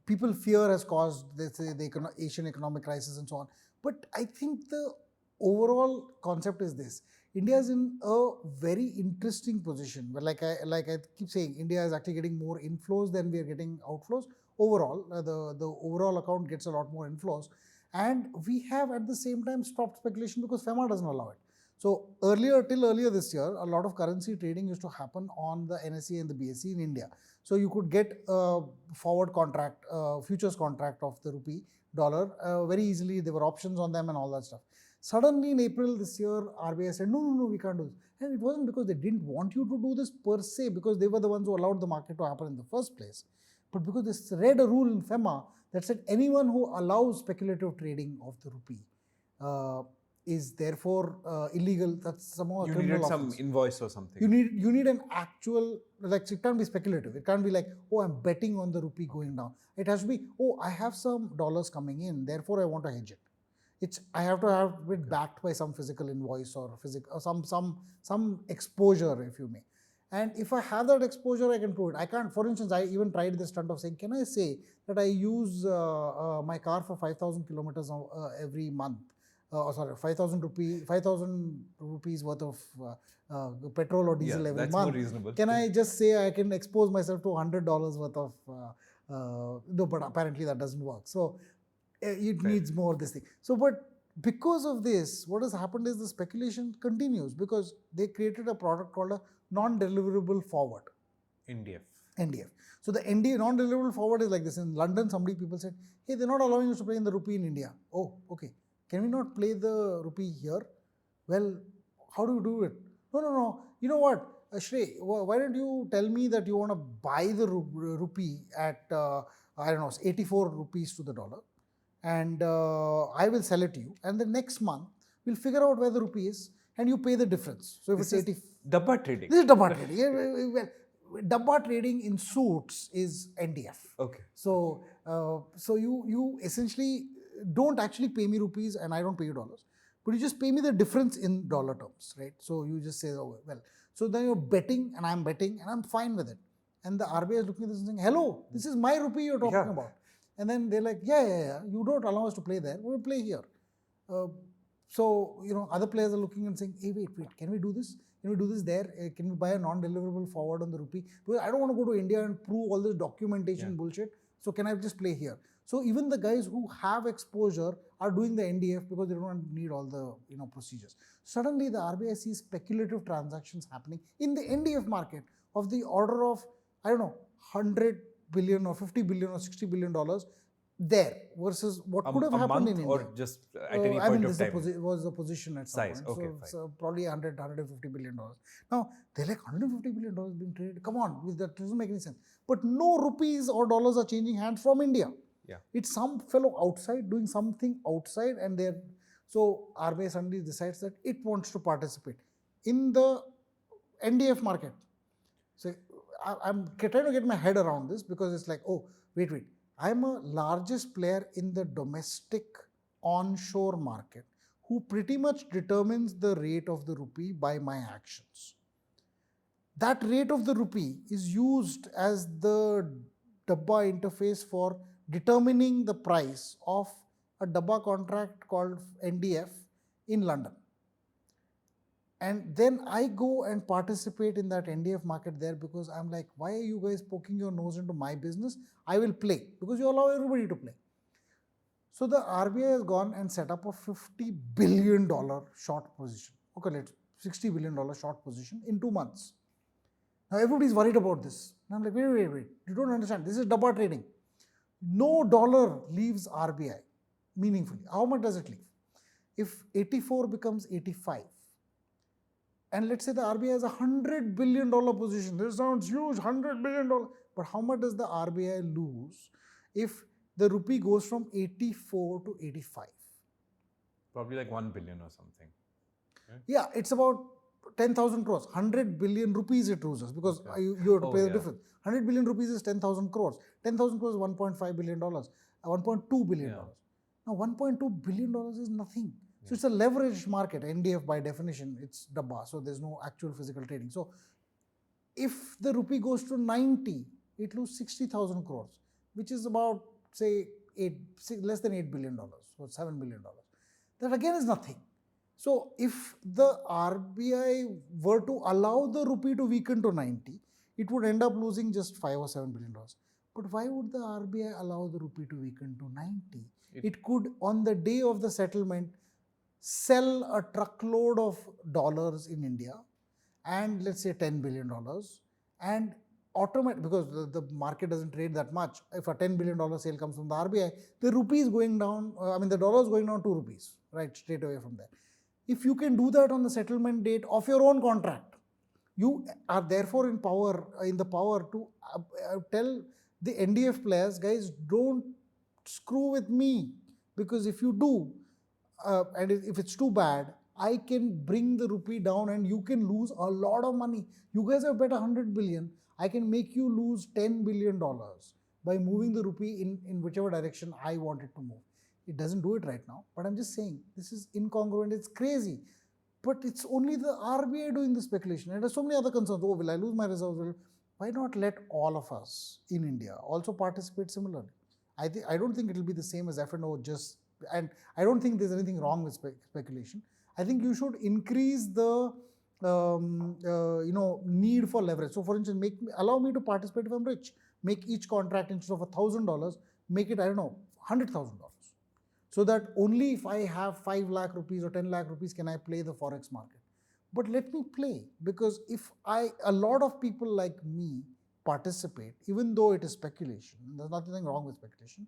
Speaker 2: people fear has caused, let's say, the Asian economic crisis and so on. But I think the overall concept is this. India is in a very interesting position, where like I keep saying, India is actually getting more inflows than we are getting outflows. Overall, the overall account gets a lot more inflows. And we have at the same time stopped speculation because FEMA doesn't allow it. So till earlier this year, a lot of currency trading used to happen on the NSE and the BSE in India. So you could get a forward contract, futures contract of the rupee dollar very easily. There were options on them and all that stuff. Suddenly in April this year, RBI said, no, we can't do this. And it wasn't because they didn't want you to do this per se, because they were the ones who allowed the market to happen in the first place, but because they read a rule in FEMA that said anyone who allows speculative trading of the rupee is therefore illegal. That's somehow a criminal offense.
Speaker 1: You needed some invoice or something.
Speaker 2: You need an actual, like, it can't be speculative. It can't be like, oh, I'm betting on the rupee going down. It has to be, oh, I have some dollars coming in, therefore I want to hedge it. I have to have it backed by some physical invoice or some exposure, if you may. And if I have that exposure, I can prove it. I can't, for instance, I even tried the stunt of saying, can I say that I use my car for 5,000 kilometers every month? 5,000 rupees worth of petrol or diesel every
Speaker 1: that's
Speaker 2: month.
Speaker 1: More reasonable.
Speaker 2: Can I just say I can expose myself to $100 worth of, no, but apparently that doesn't work. So it needs more this thing. So, but because of this, what has happened is the speculation continues because they created a product called a non-deliverable forward. NDF. So the non-deliverable forward is like this. In London, people said, hey, they're not allowing us to play in the rupee in India. Oh, okay. Can we not play the rupee here? Well, how do you do it? No. You know what, Shray, why don't you tell me that you want to buy the rupee at, 84 rupees to the dollar, and I will sell it to you. And the next month, we'll figure out where the rupee is, and you pay the difference. So if
Speaker 1: this
Speaker 2: it's
Speaker 1: is dabba trading.
Speaker 2: This is dabba trading. Well, dabba trading in suits is NDF.
Speaker 1: Okay.
Speaker 2: So you essentially don't actually pay me rupees and I don't pay you dollars, but you just pay me the difference in dollar terms, right? So you just say, oh, well, so then you're betting and I'm betting and I'm fine with it. And the RBI is looking at this and saying, hello, this is my rupee you're talking about. And then they're like, yeah, you don't allow us to play there, we'll play here. So, other players are looking and saying, hey, wait, can we do this? Can we do this there? Can we buy a non-deliverable forward on the rupee? Because I don't want to go to India and prove all this documentation bullshit. So can I just play here? So even the guys who have exposure are doing the NDF because they don't need all the procedures. Suddenly the RBI sees speculative transactions happening in the NDF market of the order of, 100 billion or 50 billion or 60 billion dollars there versus what could have happened in India.
Speaker 1: Or just at any point of time?
Speaker 2: It was a position at some
Speaker 1: size.
Speaker 2: point.
Speaker 1: Okay,
Speaker 2: so probably 150 billion dollars. Now they're like, $150 billion being traded. Come on, that doesn't make any sense. But no rupees or dollars are changing hands from India.
Speaker 1: Yeah.
Speaker 2: It's some fellow outside doing something outside, and so RBI suddenly decides that it wants to participate in the NDF market. So I'm trying to get my head around this because it's like, oh, wait, I'm a largest player in the domestic onshore market who pretty much determines the rate of the rupee by my actions. That rate of the rupee is used as the dabba interface for determining the price of a dabba contract called NDF in London. And then I go and participate in that NDF market there because I'm like, why are you guys poking your nose into my business? I will play because you allow everybody to play. So the RBI has gone and set up a $50 billion short position. Okay, let's $60 billion short position in 2 months. Now everybody's worried about this. And I'm like, wait. You don't understand. This is dabba trading. No dollar leaves RBI meaningfully. How much does it leave? If 84 becomes 85, and let's say the RBI has a $100 billion position. This sounds huge, $100 billion. But how much does the RBI lose if the rupee goes from 84 to 85?
Speaker 1: Probably like 1 billion or something.
Speaker 2: Okay. Yeah, it's about 10,000 crores. 100 billion rupees it loses because you have to pay the difference. 100 billion rupees is 10,000 crores. 10,000 crores is $1.5 billion, $1.2 billion. Now, $1.2 billion is nothing. So it's a leveraged market. NDF by definition, it's dabba. So there's no actual physical trading. So if the rupee goes to 90, it loses 60,000 crores, which is about, say, less than $8 billion or $7 billion. That again is nothing. So if the RBI were to allow the rupee to weaken to 90, it would end up losing just $5 or $7 billion. But why would the RBI allow the rupee to weaken to 90? It could, on the day of the settlement, sell a truckload of dollars in India and let's say $10 billion and automatic, because the market doesn't trade that much. If a $10 billion sale comes from the RBI, the rupee is going down, the dollar is going down 2 rupees, right, straight away from there. If you can do that on the settlement date of your own contract, you are therefore in the power to tell the NDF players, guys, don't screw with me, because if you do, and if it's too bad, I can bring the rupee down and you can lose a lot of money. You guys have bet 100 billion. I can make you lose $10 billion by moving the rupee in whichever direction I want it to move. It doesn't do it right now, but I'm just saying this is incongruent. It's crazy. But it's only the RBI doing the speculation. And there's so many other concerns. Oh, will I lose my reserves? Why not let all of us in India also participate similarly? I don't think it will be the same as F&O and I don't think there's anything wrong with speculation. I think you should increase the need for leverage. So, for instance, allow me to participate if I'm rich. Make each contract, instead of $1,000, make it, I don't know, $100,000. So that only if I have 5 lakh rupees or 10 lakh rupees can I play the Forex market. But let me play, because if a lot of people like me participate, even though it is speculation, there's nothing wrong with speculation,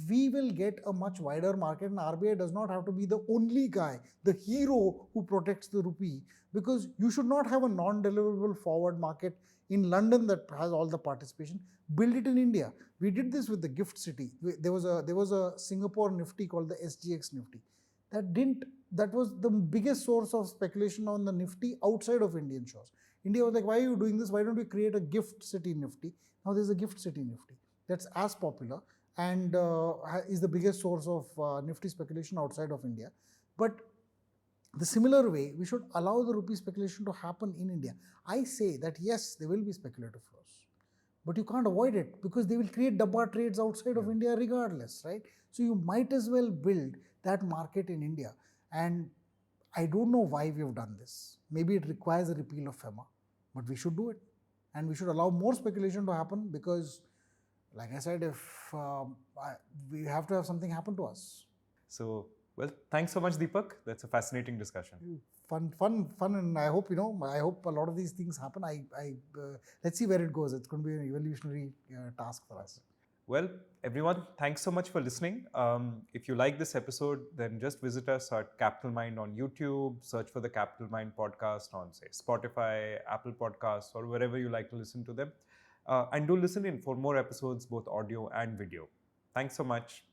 Speaker 2: we will get a much wider market, and RBI does not have to be the only guy, the hero who protects the rupee, because you should not have a non-deliverable forward market in London that has all the participation. Build it in India. We did this with the gift city. There was a Singapore Nifty called the SGX Nifty. That was the biggest source of speculation on the Nifty outside of Indian shores. India was like, why are you doing this? Why don't we create a gift city Nifty? Now there's a gift city Nifty that's as popular and is the biggest source of Nifty speculation outside of India. But the similar way, we should allow the rupee speculation to happen in India. I say that yes, there will be speculative flows, but you can't avoid it, because they will create dabba trades outside of India regardless, right? So you might as well build that market in India. And I don't know why we have done this. Maybe it requires a repeal of FEMA, but we should do it. And we should allow more speculation to happen, because, like I said, if we have to have something happen to us.
Speaker 1: So, well, thanks so much, Deepak. That's a fascinating discussion.
Speaker 2: Fun, and I hope I hope a lot of these things happen. Let's see where it goes. It's going to be an evolutionary task for us.
Speaker 1: Well, everyone, thanks so much for listening. If you like this episode, then just visit us at Capital Mind on YouTube, search for the Capital Mind podcast on, say, Spotify, Apple Podcasts, or wherever you like to listen to them. And do listen in for more episodes, both audio and video. Thanks so much.